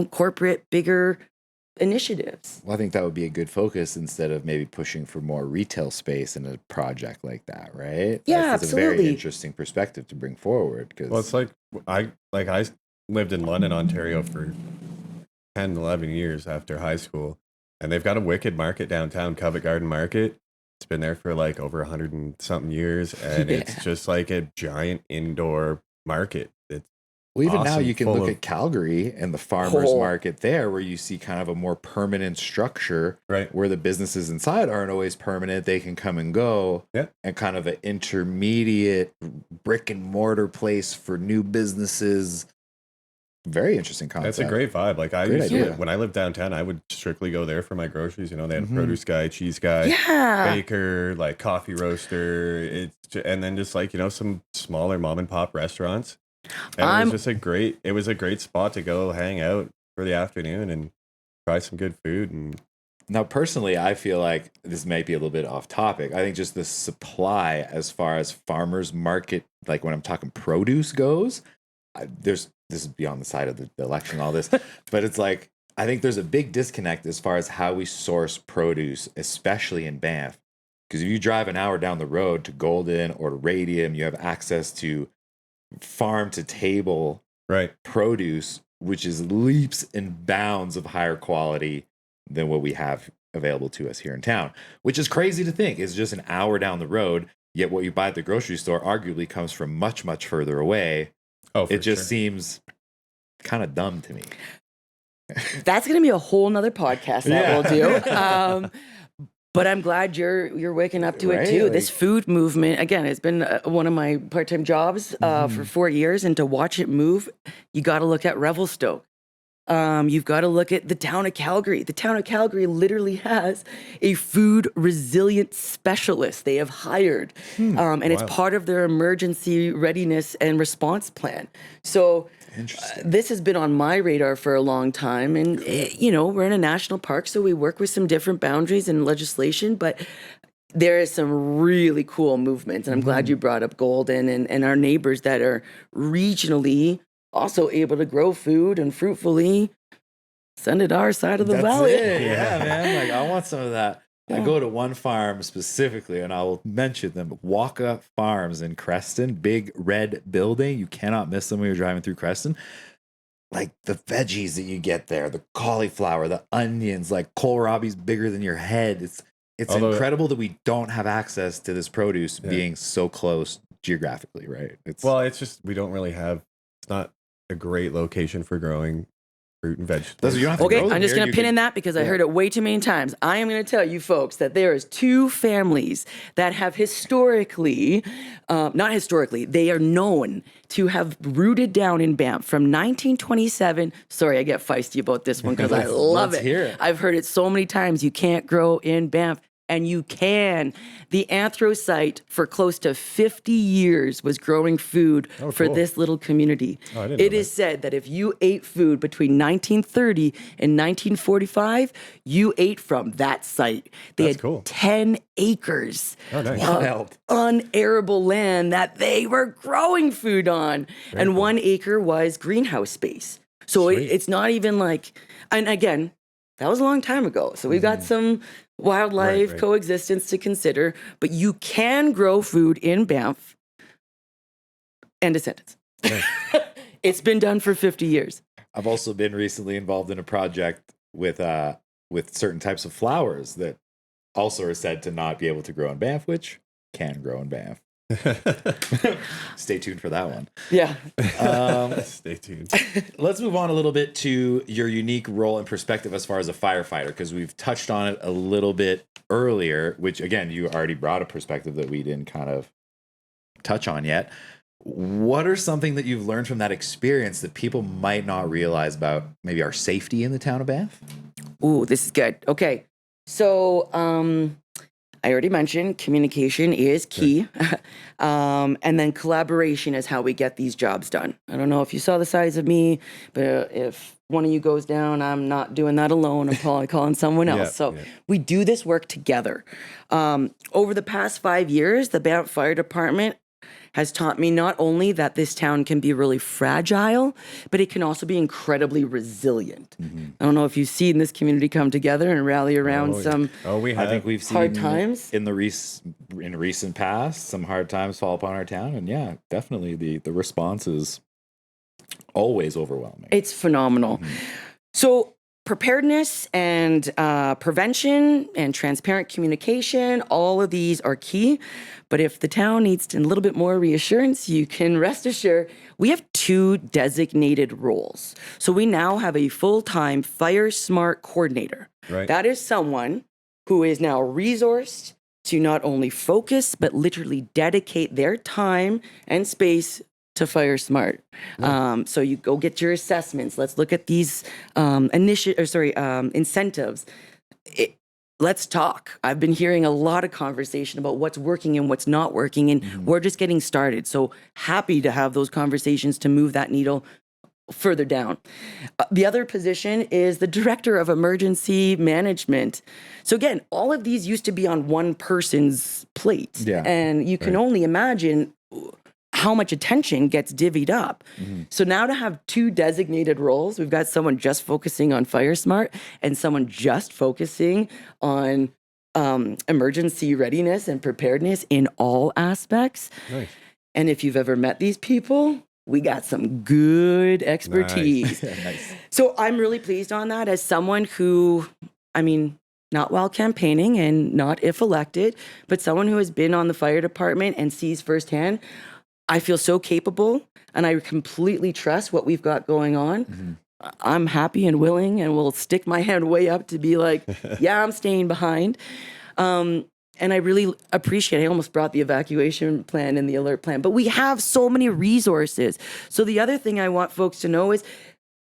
corporate, bigger initiatives. Well, I think that would be a good focus instead of maybe pushing for more retail space in a project like that, right? Yeah, that's absolutely. a very interesting perspective to bring forward. Well, it's like I lived in London, Ontario for 10, 11 years after high school. And they've got a wicked market downtown, Covent Garden Market. It's been there for like over 100 and something years. And it's just like a giant indoor market. It's even awesome, now you can look at Calgary and the farmers market there where you see kind of a more permanent structure, right? Where the businesses inside aren't always permanent. They can come and go and kind of an intermediate brick and mortar place for new businesses. Very interesting concept. That's a great vibe. Like when I lived downtown, I would strictly go there for my groceries. They had a produce guy, cheese guy, baker, like coffee roaster. And then just like, some smaller mom and pop restaurants. And it was a great spot to go hang out for the afternoon and try some good food. And now, personally, I feel like this might be a little bit off topic. I think just the supply as far as farmers market, like when I'm talking produce goes, this is beyond the side of the election, all this, but it's like, I think there's a big disconnect as far as how we source produce, especially in Banff. Because if you drive an hour down the road to Golden or to Radium, you have access to farm to table produce, which is leaps and bounds of higher quality than what we have available to us here in town, which is crazy to think. It's just an hour down the road, yet what you buy at the grocery store arguably comes from much, much further away. It just seems kind of dumb to me. That's going to be a whole nother podcast that we'll do. But I'm glad you're waking up to it too. This food movement, again, it's been one of my part-time jobs for 4 years. And to watch it move, you got to look at Revelstoke. You've got to look at the town of Calgary. The town of Calgary literally has a food resilience specialist they have hired. And it's part of their emergency readiness and response plan. So this has been on my radar for a long time. And, we're in a national park, so we work with some different boundaries and legislation, but there is some really cool movements. And I'm glad you brought up Golden and our neighbors that are regionally also able to grow food and fruitfully send it our side of the valley. Yeah, man. Like, I want some of that. I go to one farm specifically, and I will mention them. Waka Farms in Creston, big red building. You cannot miss them when you're driving through Creston. like the veggies that you get there, the cauliflower, the onions, like kohlrabi's bigger than your head. It's incredible that we don't have access to this produce being so close geographically, right? It's just we don't really have. It's not a great location for growing fruit and vegetables. Okay, I'm just going to pin in that because I heard it way too many times. I am going to tell you folks that there is 2 families that have historically, not historically, they are known to have rooted down in Banff from 1927. Sorry, I get feisty about this one because I love it. I've heard it so many times. You can't grow in Banff. And you can. The anthracite for close to 50 years was growing food for this little community. It is said that if you ate food between 1930 and 1945, you ate from that site. They had 10 acres of unarable land that they were growing food on. And 1 acre was greenhouse space. So it's not even like, and again, that was a long time ago. So we've got some wildlife coexistence to consider, but you can grow food in Banff. End of sentence. It's been done for 50 years. I've also been recently involved in a project with certain types of flowers that also are said to not be able to grow in Banff, which can grow in Banff. Stay tuned for that one. Yeah. Stay tuned. Let's move on a little bit to your unique role and perspective as far as a firefighter, because we've touched on it a little bit earlier, which again, you already brought a perspective that we didn't kind of touch on yet. What are something that you've learned from that experience that people might not realize about maybe our safety in the town of Banff? Ooh, this is good. Okay. So, I already mentioned communication is key. And then collaboration is how we get these jobs done. I don't know if you saw the size of me, but if one of you goes down, I'm not doing that alone. I'm probably calling someone else. We do this work together. Over the past 5 years, the Banff Fire Department has taught me not only that this town can be really fragile, but it can also be incredibly resilient. I don't know if you've seen this community come together and rally around some I think we've seen hard times in recent past, some hard times fall upon our town. And yeah, definitely the response is always overwhelming. It's phenomenal. So preparedness and prevention and transparent communication, all of these are key. But if the town needs a little bit more reassurance, you can rest assured we have 2 designated roles. So we now have a full-time Fire Smart coordinator. That is someone who is now resourced to not only focus, but literally dedicate their time and space to Fire Smart. So you go get your assessments. Let's look at these incentives. Let's talk. I've been hearing a lot of conversation about what's working and what's not working, and we're just getting started. So happy to have those conversations to move that needle further down. The other position is the Director of Emergency Management. So again, all of these used to be on one person's plate. And you can only imagine how much attention gets divvied up. So now to have 2 designated roles, we've got someone just focusing on Fire Smart and someone just focusing on emergency readiness and preparedness in all aspects. And if you've ever met these people, we got some good expertise. So I'm really pleased on that as someone who, not while campaigning and not if elected, but someone who has been on the fire department and sees firsthand. I feel so capable and I completely trust what we've got going on. I'm happy and willing and will stick my hand way up to be like, yeah, I'm staying behind. And I really appreciate it. I almost brought the evacuation plan and the alert plan, but we have so many resources. So the other thing I want folks to know is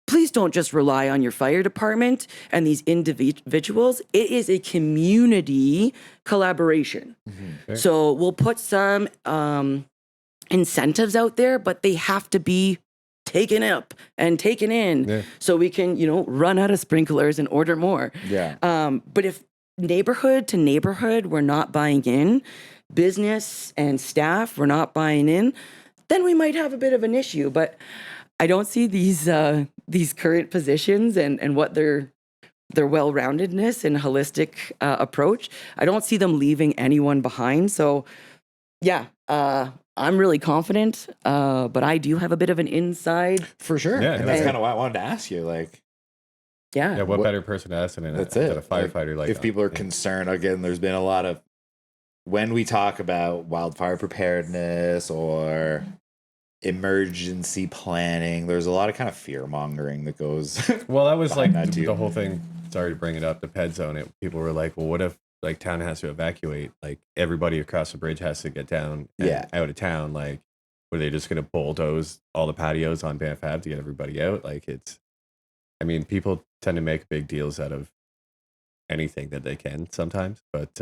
please don't just rely on your fire department and these individuals. It is a community collaboration. So we'll put some incentives out there, but they have to be taken up and taken in so we can, run out of sprinklers and order more. But if neighborhood to neighborhood we're not buying in, business and staff we're not buying in, then we might have a bit of an issue. But I don't see these current positions and what their well-roundedness and holistic approach. I don't see them leaving anyone behind. So yeah, I'm really confident, but I do have a bit of an inside. For sure. Yeah, and that's kind of why I wanted to ask you, like, yeah, what better person to ask than a firefighter? Like if people are concerned, again, there's been a lot of, when we talk about wildfire preparedness or emergency planning, there's a lot of kind of fear mongering that goes. Well, that was like the whole thing. Sorry to bring it up, the ped zone. People were like, well, what if like town has to evacuate? Like everybody across the bridge has to get down out of town. Like, were they just going to bulldoze all the patios on Banff Ave to get everybody out? Like I mean, people tend to make big deals out of anything that they can sometimes, but.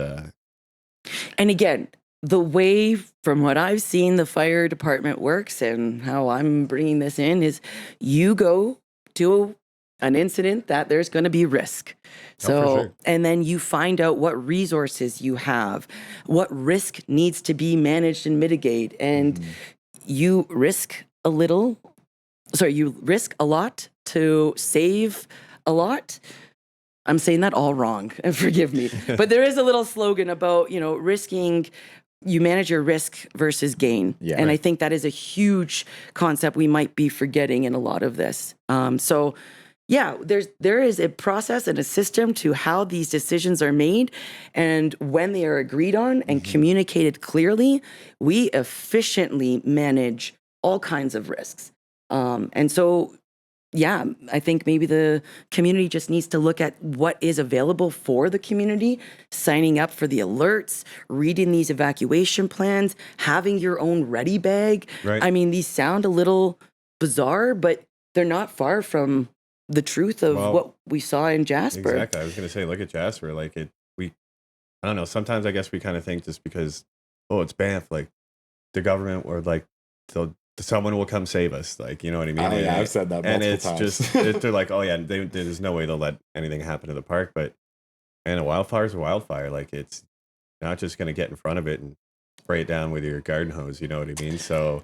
And again, the way from what I've seen the fire department works and how I'm bringing this in is you go to an incident that there's going to be risk. So, and then you find out what resources you have, what risk needs to be managed and mitigate. And you risk a lot to save a lot. I'm saying that all wrong, forgive me. But there is a little slogan about, risking, you manage your risk versus gain. Yeah, and I think that is a huge concept we might be forgetting in a lot of this. There is a process and a system to how these decisions are made. And when they are agreed on and communicated clearly, we efficiently manage all kinds of risks. I think maybe the community just needs to look at what is available for the community, signing up for the alerts, reading these evacuation plans, having your own ready bag. Right. I mean, these sound a little bizarre, but they're not far from the truth of what we saw in Jasper. Exactly. I was going to say, look at Jasper. Like I don't know. Sometimes I guess we kind of think just because, it's Banff, like the government or like someone will come save us, like, you know what I mean? I've said that multiple times. And it's just, they're like, there's no way they'll let anything happen to the park. But, man, a wildfire's a wildfire. Like, it's not just going to get in front of it and spray it down with your garden hose, you know what I mean? So...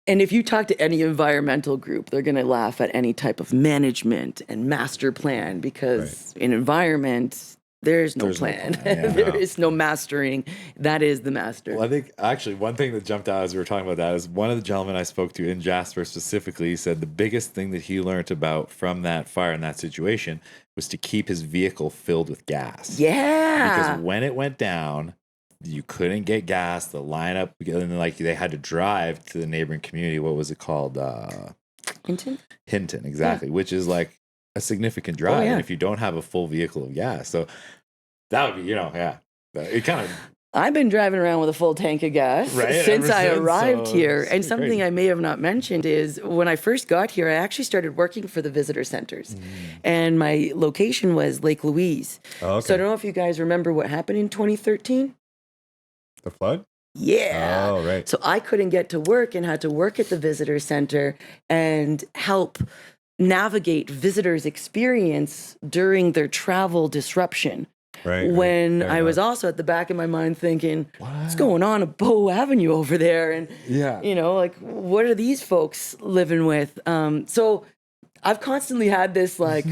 And if you talk to any environmental group, they're going to laugh at any type of management and master plan because in environment, there's no plan. There is no mastering. That is the master. Well, I think actually one thing that jumped out as we were talking about that is one of the gentlemen I spoke to in Jasper specifically said the biggest thing that he learned about from that fire in that situation was to keep his vehicle filled with gas. Yeah. Because when it went down, you couldn't get gas, the lineup, and like they had to drive to the neighboring community. What was it called? Hinton, exactly, which is like a significant drive. And if you don't have a full vehicle of gas, so that would be, it kind of. I've been driving around with a full tank of gas since I arrived here. And something crazy I may have not mentioned is when I first got here, I actually started working for the visitor centers. And my location was Lake Louise. Oh, okay. So I don't know if you guys remember what happened in 2013. The flood? Yeah. Oh, right. So I couldn't get to work and had to work at the visitor center and help navigate visitors' experience during their travel disruption. Right. When I was also at the back of my mind thinking, what's going on at Bow Avenue over there? And, like, what are these folks living with? So I've constantly had this, like,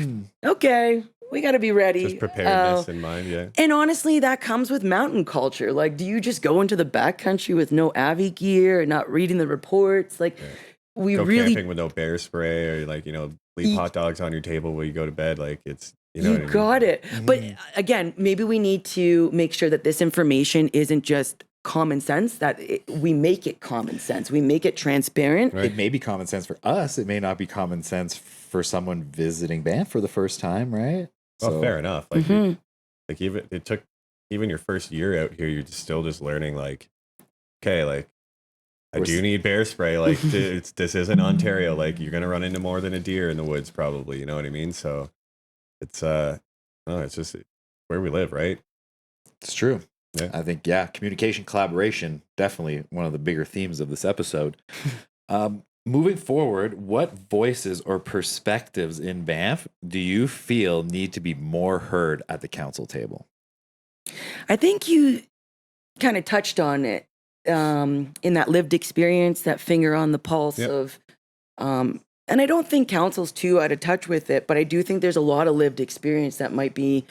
okay, we got to be ready. Just preparedness in mind, yeah. And honestly, that comes with mountain culture. Like, do you just go into the backcountry with no Avi gear and not reading the reports? Like, we go really camping with no bear spray, or like, leave hot dogs on your table while you go to bed. Like, it's you got it. But again, maybe we need to make sure that this information isn't just common sense, that we make it common sense. We make it transparent. Right. It may be common sense for us. It may not be common sense for someone visiting Banff for the first time, right? Well, fair enough. Like, even it took even your first year out here, you're still just learning. Like, okay, like I do need bear spray. Like, this isn't Ontario. Like, you're gonna run into more than a deer in the woods, probably. You know what I mean? So it's it's just where we live, right? It's true. Yeah. I think communication, collaboration, definitely one of the bigger themes of this episode. Moving forward, what voices or perspectives in Banff do you feel need to be more heard at the council table? I think you kind of touched on it in that lived experience, that finger on the pulse of, and I don't think council's too out of touch with it, but I do think there's a lot of lived experience that might be,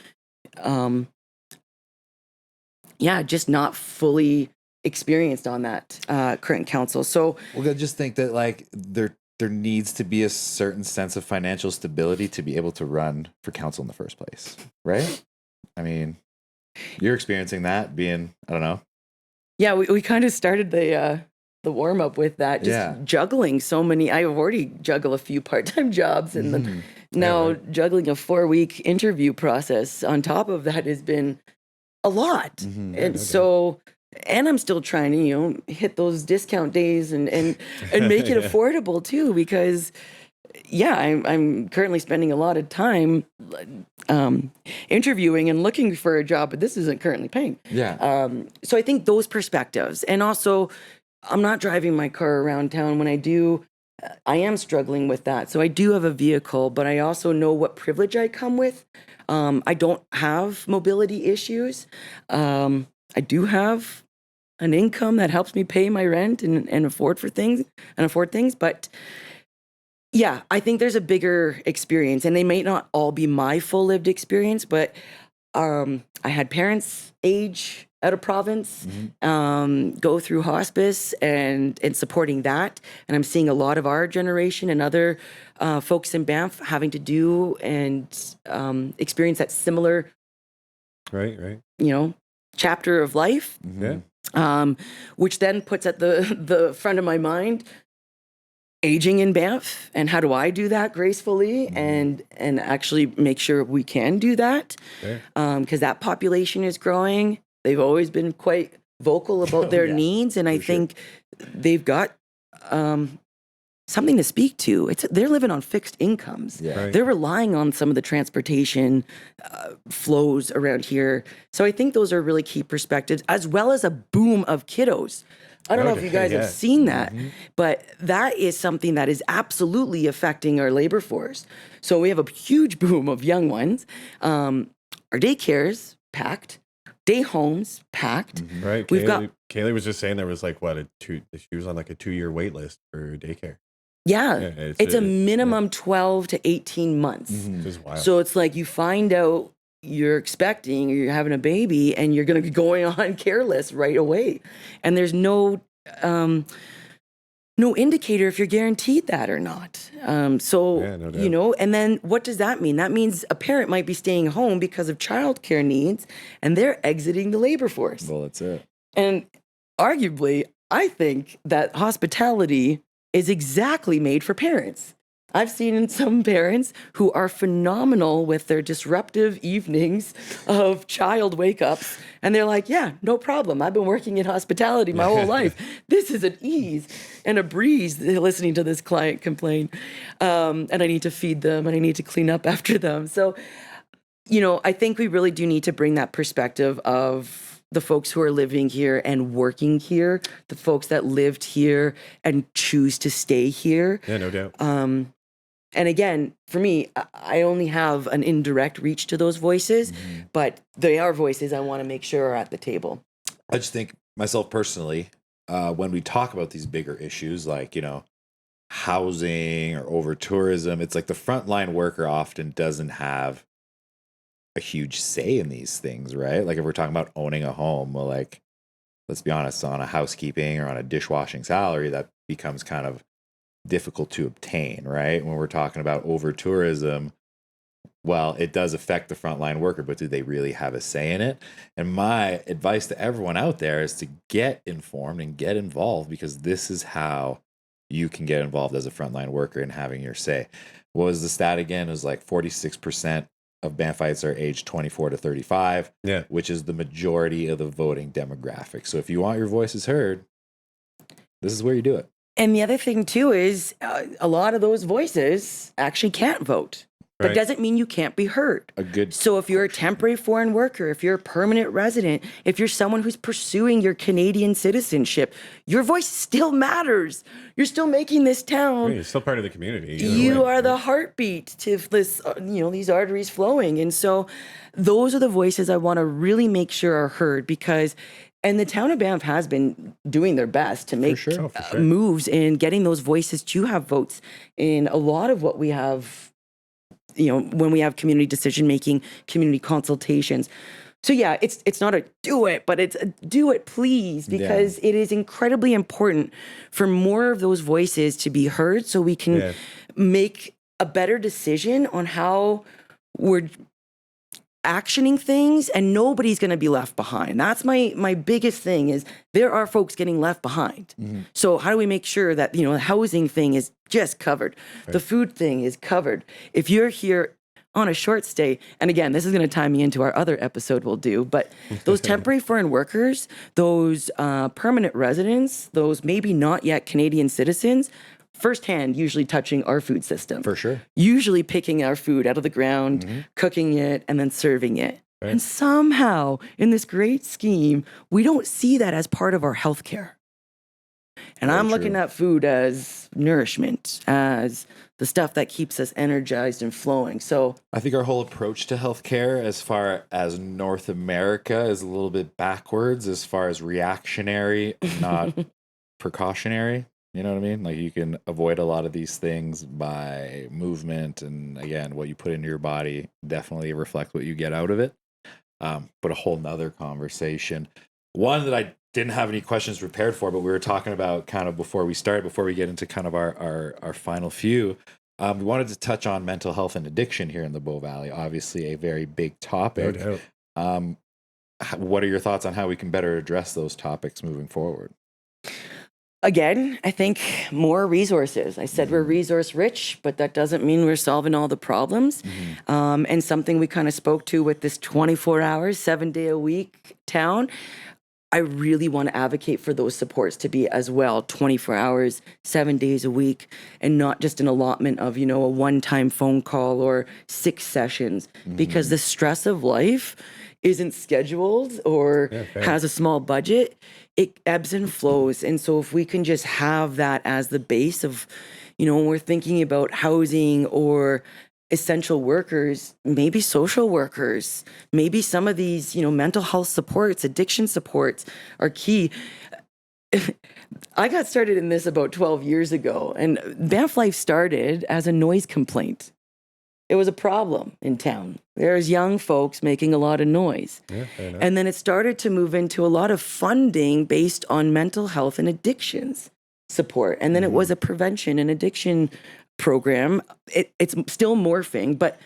just not fully experienced on that current council. So I just think that like there needs to be a certain sense of financial stability to be able to run for council in the first place, right? I mean, you're experiencing that being, I don't know. Yeah, we kind of started the warm up with that, just juggling so many. I already juggle a few part-time jobs, and then now juggling a 4-week interview process on top of that has been a lot. And so, and I'm still trying to, hit those discount days and make it affordable too, because I'm currently spending a lot of time interviewing and looking for a job, but this isn't currently paying. So I think those perspectives, and also I'm not driving my car around town. When I do, I am struggling with that. So I do have a vehicle, but I also know what privilege I come with. I don't have mobility issues. I do have an income that helps me pay my rent and afford things. But yeah, I think there's a bigger experience, and they may not all be my full lived experience, but I had parents age out of province, go through hospice and supporting that. And I'm seeing a lot of our generation and other folks in Banff having to do and experience that similar, chapter of life. Which then puts at the front of my mind aging in Banff, and how do I do that gracefully and actually make sure we can do that, because that population is growing. They've always been quite vocal about their needs, and I think they've got something to speak to. They're living on fixed incomes. They're relying on some of the transportation flows around here. So I think those are really key perspectives, as well as a boom of kiddos. I don't know if you guys have seen that, but that is something that is absolutely affecting our labor force. So we have a huge boom of young ones. Our daycares packed. Day homes packed. Right. Kaylee was just saying there was like she was on like a 2-year wait list for daycare. It's a minimum 12 to 18 months. Which is wild. So it's like you find out you're expecting or you're having a baby and you're going to be going on care list right away. And there's no indicator if you're guaranteed that or not. No doubt. And then what does that mean? That means a parent might be staying home because of childcare needs, and they're exiting the labor force. Well, that's it. And arguably, I think that hospitality is exactly made for parents. I've seen some parents who are phenomenal with their disruptive evenings of child wake-ups, and they're like, yeah, no problem. I've been working in hospitality my whole life. This is an ease and a breeze listening to this client complain. And I need to feed them, and I need to clean up after them. So, I think we really do need to bring that perspective of the folks who are living here and working here, the folks that lived here and choose to stay here. Yeah, no doubt. And again, for me, I only have an indirect reach to those voices, but they are voices I want to make sure are at the table. I just think myself personally, when we talk about these bigger issues like, housing or over tourism, it's like the frontline worker often doesn't have a huge say in these things, right? Like if we're talking about owning a home, well, like, let's be honest, on a housekeeping or on a dishwashing salary, that becomes kind of difficult to obtain, right? When we're talking about over tourism, well, it does affect the frontline worker, but do they really have a say in it? And my advice to everyone out there is to get informed and get involved, because this is how you can get involved as a frontline worker and having your say. What was the stat again? It was like 46% of Banffites are aged 24 to 35, which is the majority of the voting demographic. So if you want your voices heard, this is where you do it. And the other thing, too, is a lot of those voices actually can't vote. That doesn't mean you can't be heard. So if you're a temporary foreign worker, if you're a permanent resident, if you're someone who's pursuing your Canadian citizenship, your voice still matters. You're still making this town. You're still part of the community. You are the heartbeat to this, these arteries flowing. And so those are the voices I want to really make sure are heard, because and the town of Banff has been doing their best to make moves in getting those voices to have votes in a lot of what we have, when we have community decision-making, community consultations. So yeah, it's not a do it, but it's a do it please, because it is incredibly important for more of those voices to be heard so we can make a better decision on how we're actioning things, and nobody's going to be left behind. That's my biggest thing, is there are folks getting left behind. So how do we make sure that, the housing thing is just covered? The food thing is covered. If you're here on a short stay, and again, this is going to tie me into our other episode we'll do, but those temporary foreign workers, those permanent residents, those maybe not yet Canadian citizens, firsthand usually touching our food system. For sure. Usually picking our food out of the ground, cooking it, and then serving it. Right. And somehow, in this great scheme, we don't see that as part of our healthcare. And I'm looking at food as nourishment, as the stuff that keeps us energized and flowing. So I think our whole approach to healthcare, as far as North America, is a little bit backwards as far as reactionary, not precautionary. You know what I mean? Like, you can avoid a lot of these things by movement, and again, what you put into your body definitely reflects what you get out of it. But a whole nother conversation. One that I didn't have any questions prepared for, but we were talking about kind of before we get into kind of our final few. We wanted to touch on mental health and addiction here in the Bow Valley. Obviously, a very big topic. No doubt. What are your thoughts on how we can better address those topics moving forward? Again, I think more resources. I said we're resource rich, but that doesn't mean we're solving all the problems. And something we kind of spoke to with this 24 hours, 7-day-a-week town, I really want to advocate for those supports to be as well 24 hours, 7 days a week, and not just an allotment of, a one-time phone call or 6 sessions, because the stress of life isn't scheduled or has a small budget. It ebbs and flows. And so if we can just have that as the base of, when we're thinking about housing or essential workers, maybe social workers, maybe some of these, mental health supports, addiction supports are key. I got started in this about 12 years ago, and BanffLife started as a noise complaint. It was a problem in town. There's young folks making a lot of noise. And then it started to move into a lot of funding based on mental health and addictions support. And then it was a prevention and addiction program. It's still morphing, but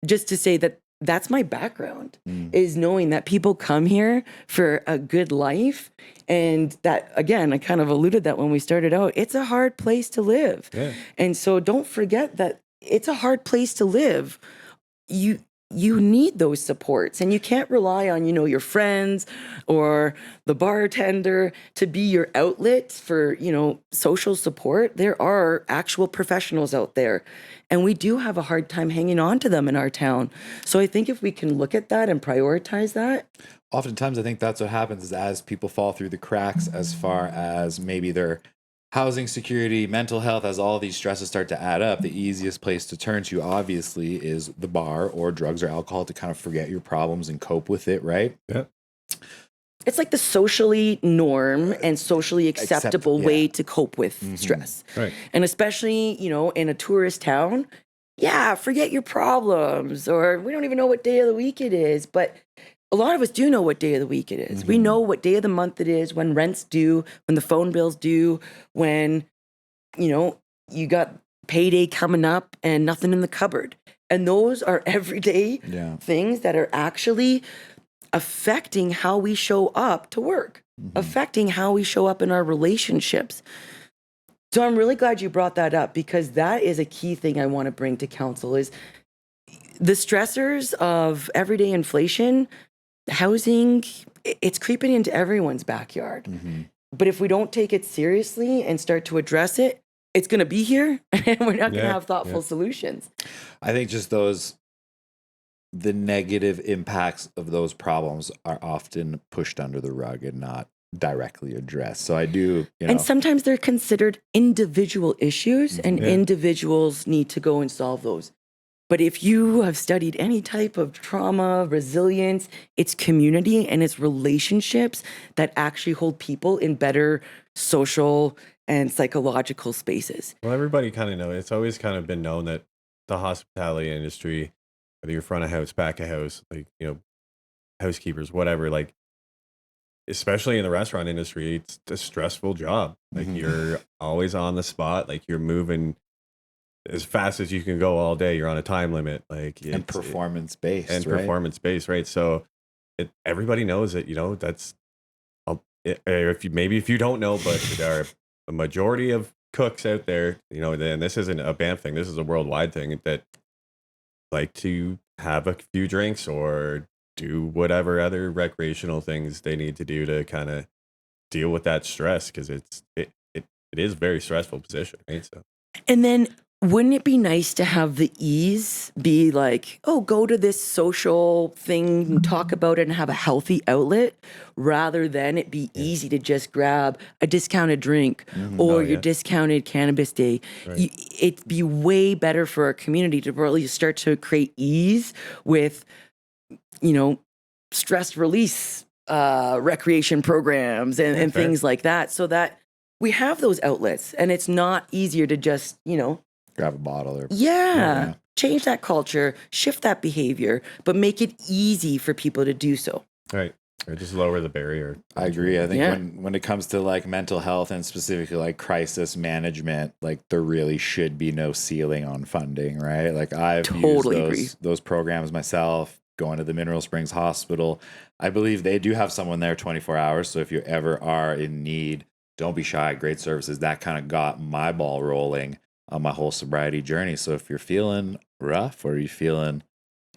just to say that that's my background, is knowing that people come here for a good life. And that, again, I kind of alluded that when we started out, it's a hard place to live. And so don't forget that it's a hard place to live. You need those supports, and you can't rely on, your friends or the bartender to be your outlet for, social support. There are actual professionals out there, and we do have a hard time hanging on to them in our town. So I think if we can look at that and prioritize that. Oftentimes, I think that's what happens, is as people fall through the cracks, as far as maybe their housing security, mental health, as all these stresses start to add up, the easiest place to turn to, obviously, is the bar or drugs or alcohol to kind of forget your problems and cope with it, right? Yeah. It's like the socially norm and socially acceptable way to cope with stress. Right. And especially, in a tourist town, forget your problems, or we don't even know what day of the week it is, but a lot of us do know what day of the week it is. We know what day of the month it is, when rent's due, when the phone bill's due, when, you got payday coming up and nothing in the cupboard. And those are everyday things that are actually affecting how we show up to work, affecting how we show up in our relationships. So I'm really glad you brought that up, because that is a key thing I want to bring to council, is the stressors of everyday inflation. Housing, it's creeping into everyone's backyard. But if we don't take it seriously and start to address it, it's going to be here, and we're not going to have thoughtful solutions. I think just the negative impacts of those problems are often pushed under the rug and not directly addressed. So I do, And sometimes they're considered individual issues, and individuals need to go and solve those. But if you have studied any type of trauma, resilience, it's community and it's relationships that actually hold people in better social and psychological spaces. Well, everybody kind of knows. It's always kind of been known that the hospitality industry, whether you're front of house, back of house, like, housekeepers, whatever, like, especially in the restaurant industry, it's a stressful job. Like you're always on the spot, like you're moving as fast as you can go all day. You're on a time limit, like and performance based, right? So everybody knows that, that's if you don't know, but there are a majority of cooks out there, and this isn't a Banff thing, this is a worldwide thing, that like to have a few drinks or do whatever other recreational things they need to do to kind of deal with that stress, because it is a very stressful position, right? So, and then wouldn't it be nice to have the ease be like, oh, go to this social thing and talk about it and have a healthy outlet, rather than it be easy to just grab a discounted drink or your discounted cannabis day. Right. It'd be way better for our community to really start to create ease with, stress release recreation programs and things like that, so that we have those outlets and it's not easier to just, grab a bottle or change that culture, shift that behavior, but make it easy for people to do so. Right. Or just lower the barrier. I agree. I think when it comes to like mental health and specifically like crisis management, like there really should be no ceiling on funding, right? Like I've used those programs myself, going to the Mineral Springs Hospital. I believe they do have someone there 24 hours. So if you ever are in need, don't be shy. Great services. That kind of got my ball rolling on my whole sobriety journey. So if you're feeling rough or you're feeling,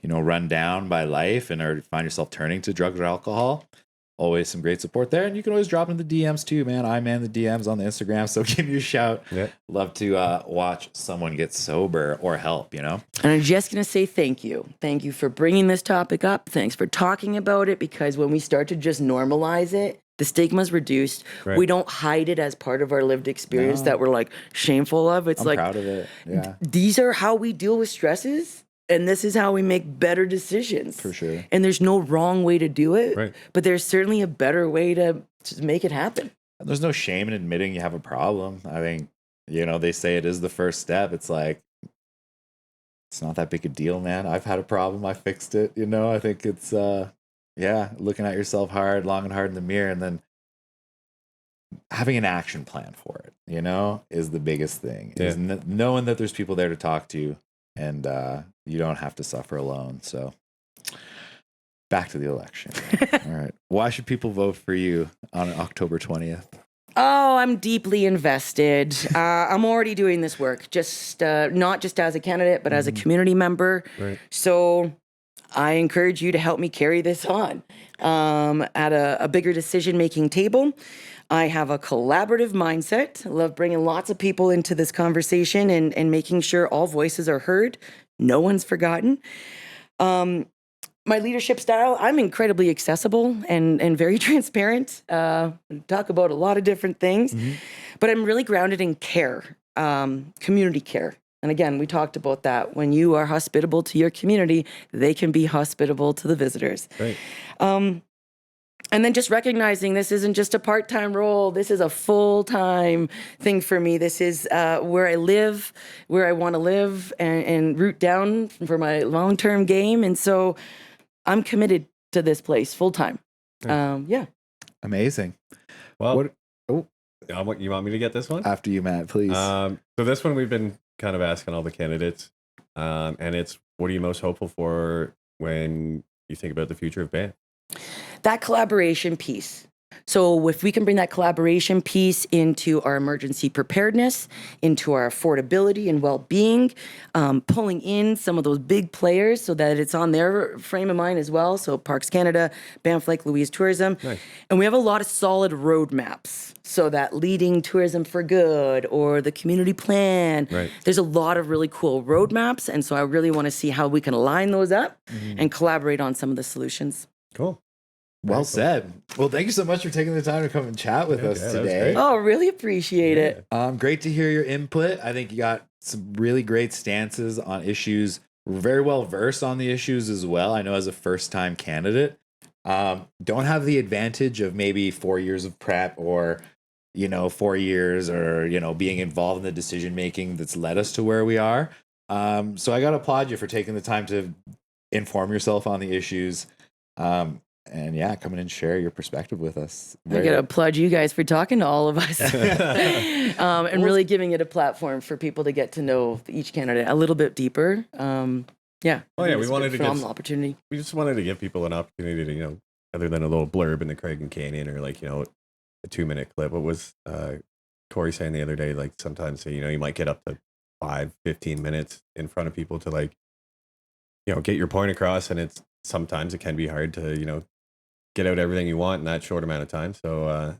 run down by life and or find yourself turning to drugs or alcohol, always some great support there. And you can always drop into the DMs too, man. I man the DMs on the Instagram. So give me a shout. Yeah. Love to watch someone get sober or help, And I'm just going to say thank you. Thank you for bringing this topic up. Thanks for talking about it, because when we start to just normalize it, the stigma's reduced. Right. We don't hide it as part of our lived experience that we're like shameful of. It's I'm proud of it. Yeah. These are how we deal with stresses, and this is how we make better decisions. For sure. And there's no wrong way to do it, but there's certainly a better way to make it happen. There's no shame in admitting you have a problem. I think, they say it is the first step. It's like, it's not that big a deal, man. I've had a problem. I fixed it. I think it's, looking at yourself long and hard in the mirror, and then having an action plan for it, is the biggest thing. Yeah. Is knowing that there's people there to talk to, and you don't have to suffer alone. So back to the election. All right. Why should people vote for you on October 20th? Oh, I'm deeply invested. I'm already doing this work, just not just as a candidate, but as a community member. Right. So I encourage you to help me carry this on at a bigger decision-making table. I have a collaborative mindset. I love bringing lots of people into this conversation and making sure all voices are heard. No one's forgotten. My leadership style, I'm incredibly accessible and very transparent. Talk about a lot of different things, but I'm really grounded in care, community care. And again, we talked about that. When you are hospitable to your community, they can be hospitable to the visitors. Right. And then just recognizing this isn't just a part-time role. This is a full-time thing for me. This is where I live, where I want to live and root down for my long-term game. And so I'm committed to this place full-time. Amazing. Well, you want me to get this one? After you, Matt, please. So this one we've been kind of asking all the candidates, and it's, what are you most hopeful for when you think about the future of Banff? That collaboration piece. So if we can bring that collaboration piece into our emergency preparedness, into our affordability and well-being, pulling in some of those big players so that it's on their frame of mind as well. So Parks Canada, BanffLife, Louise Tourism. Nice. And we have a lot of solid roadmaps. So that leading tourism for good or the community plan. Right. There's a lot of really cool roadmaps. And so I really want to see how we can line those up and collaborate on some of the solutions. Cool. Well said. Well, thank you so much for taking the time to come and chat with us today. Oh, really appreciate it. Great to hear your input. I think you got some really great stances on issues. We're very well versed on the issues as well. I know as a first-time candidate, don't have the advantage of maybe 4 years of prep or 4 years or being involved in the decision making that's led us to where we are. So I got to applaud you for taking the time to inform yourself on the issues. And yeah, come in and share your perspective with us. I got to applaud you guys for talking to all of us and really giving it a platform for people to get to know each candidate a little bit deeper. Yeah. Oh yeah, we wanted to give opportunity. We just wanted to give people an opportunity to, other than a little blurb in the Craig and Canyon or like, a 2-minute clip. What was Corey saying the other day? Like sometimes, you might get up to 5-15 minutes in front of people to like, get your point across, and sometimes it can be hard to, get out everything you want in that short amount of time. So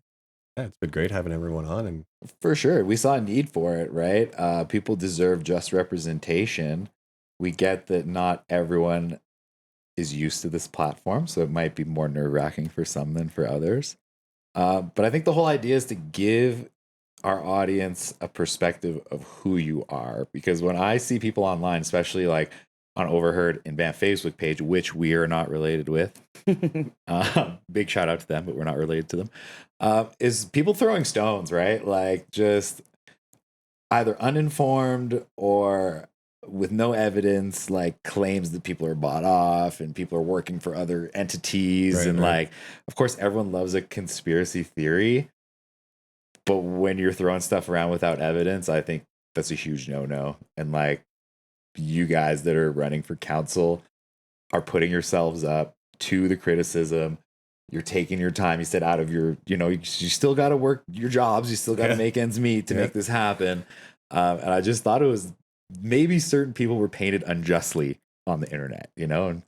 yeah, it's been great having everyone on. And for sure, we saw a need for it, right? People deserve just representation. We get that not everyone is used to this platform, so it might be more nerve-wracking for some than for others. But I think the whole idea is to give our audience a perspective of who you are. Because when I see people online, especially like on Overheard in Banff Facebook page, which we are not related with, big shout out to them, but we're not related to them, is people throwing stones, right? Like just either uninformed or with no evidence, like claims that people are bought off and people are working for other entities. Right, and like, of course, everyone loves a conspiracy theory. But when you're throwing stuff around without evidence, I think that's a huge no-no. And like, you guys that are running for council are putting yourselves up to the criticism. You're taking your time. You said out of your, you still got to work your jobs. You still got to make ends meet to make this happen. And I just thought it was maybe certain people were painted unjustly on the internet, and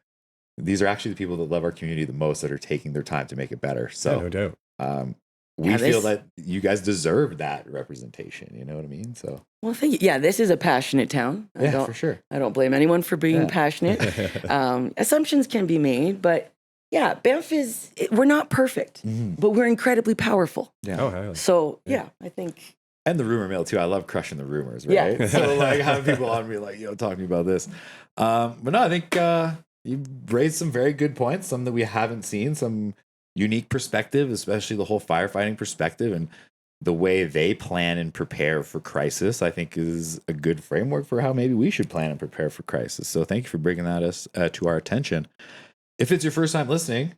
these are actually the people that love our community the most that are taking their time to make it better. So no doubt. We feel that you guys deserve that representation. You know what I mean? So, well, thank you. Yeah, this is a passionate town. For sure. I don't blame anyone for being passionate. Assumptions can be made, but yeah, Banff we're not perfect, but we're incredibly powerful. Yeah. Oh, hell. So yeah, I think. And the rumor mill too. I love crushing the rumors, right? Yeah. So like having people on me like, talking about this. But no, I think you raised some very good points, some that we haven't seen, some unique perspective, especially the whole firefighting perspective and the way they plan and prepare for crisis, I think is a good framework for how maybe we should plan and prepare for crisis. So thank you for bringing that to our attention. If it's your first time listening,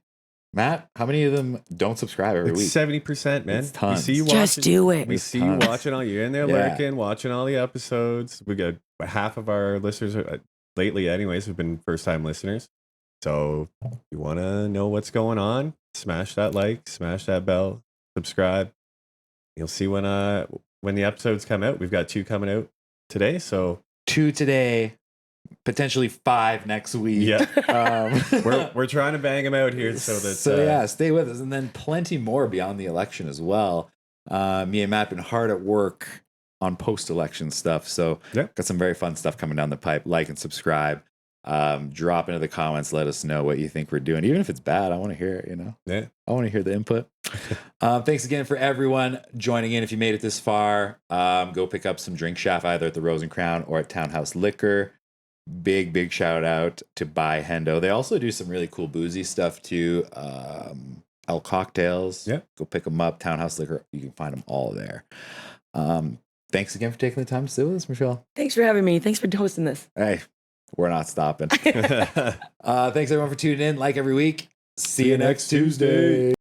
Matt, how many of them don't subscribe every week? 70%, man. It's tons. We see you watching, just do it. We see you watching all. You're in there lurking, watching all the episodes. We got half of our listeners lately, anyways, have been first-time listeners. So if you want to know what's going on, smash that like, smash that bell, subscribe. You'll see when the episodes come out. We've got 2 coming out today. So 2 today. Potentially 5 next week. Yeah, we're trying to bang them out here so stay with us, and then plenty more beyond the election as well. Me and Matt been hard at work on post-election stuff, so got some very fun stuff coming down the pipe. Like and subscribe. Drop into the comments. Let us know what you think we're doing, even if it's bad. I want to hear it. I want to hear the input. Thanks again for everyone joining in. If you made it this far, go pick up some drink shaft either at the Rose and Crown or at Townhouse Liquor. Big shout out to Buy Hendo. They also do some really cool boozy stuff too. El Cocktails. Yeah. Go pick them up. Townhouse Liquor. You can find them all there. Thanks again for taking the time to sit with us, Michelle. Thanks for having me. Thanks for hosting this. Hey, we're not stopping. Thanks everyone for tuning in. Like every week. See you next Tuesday.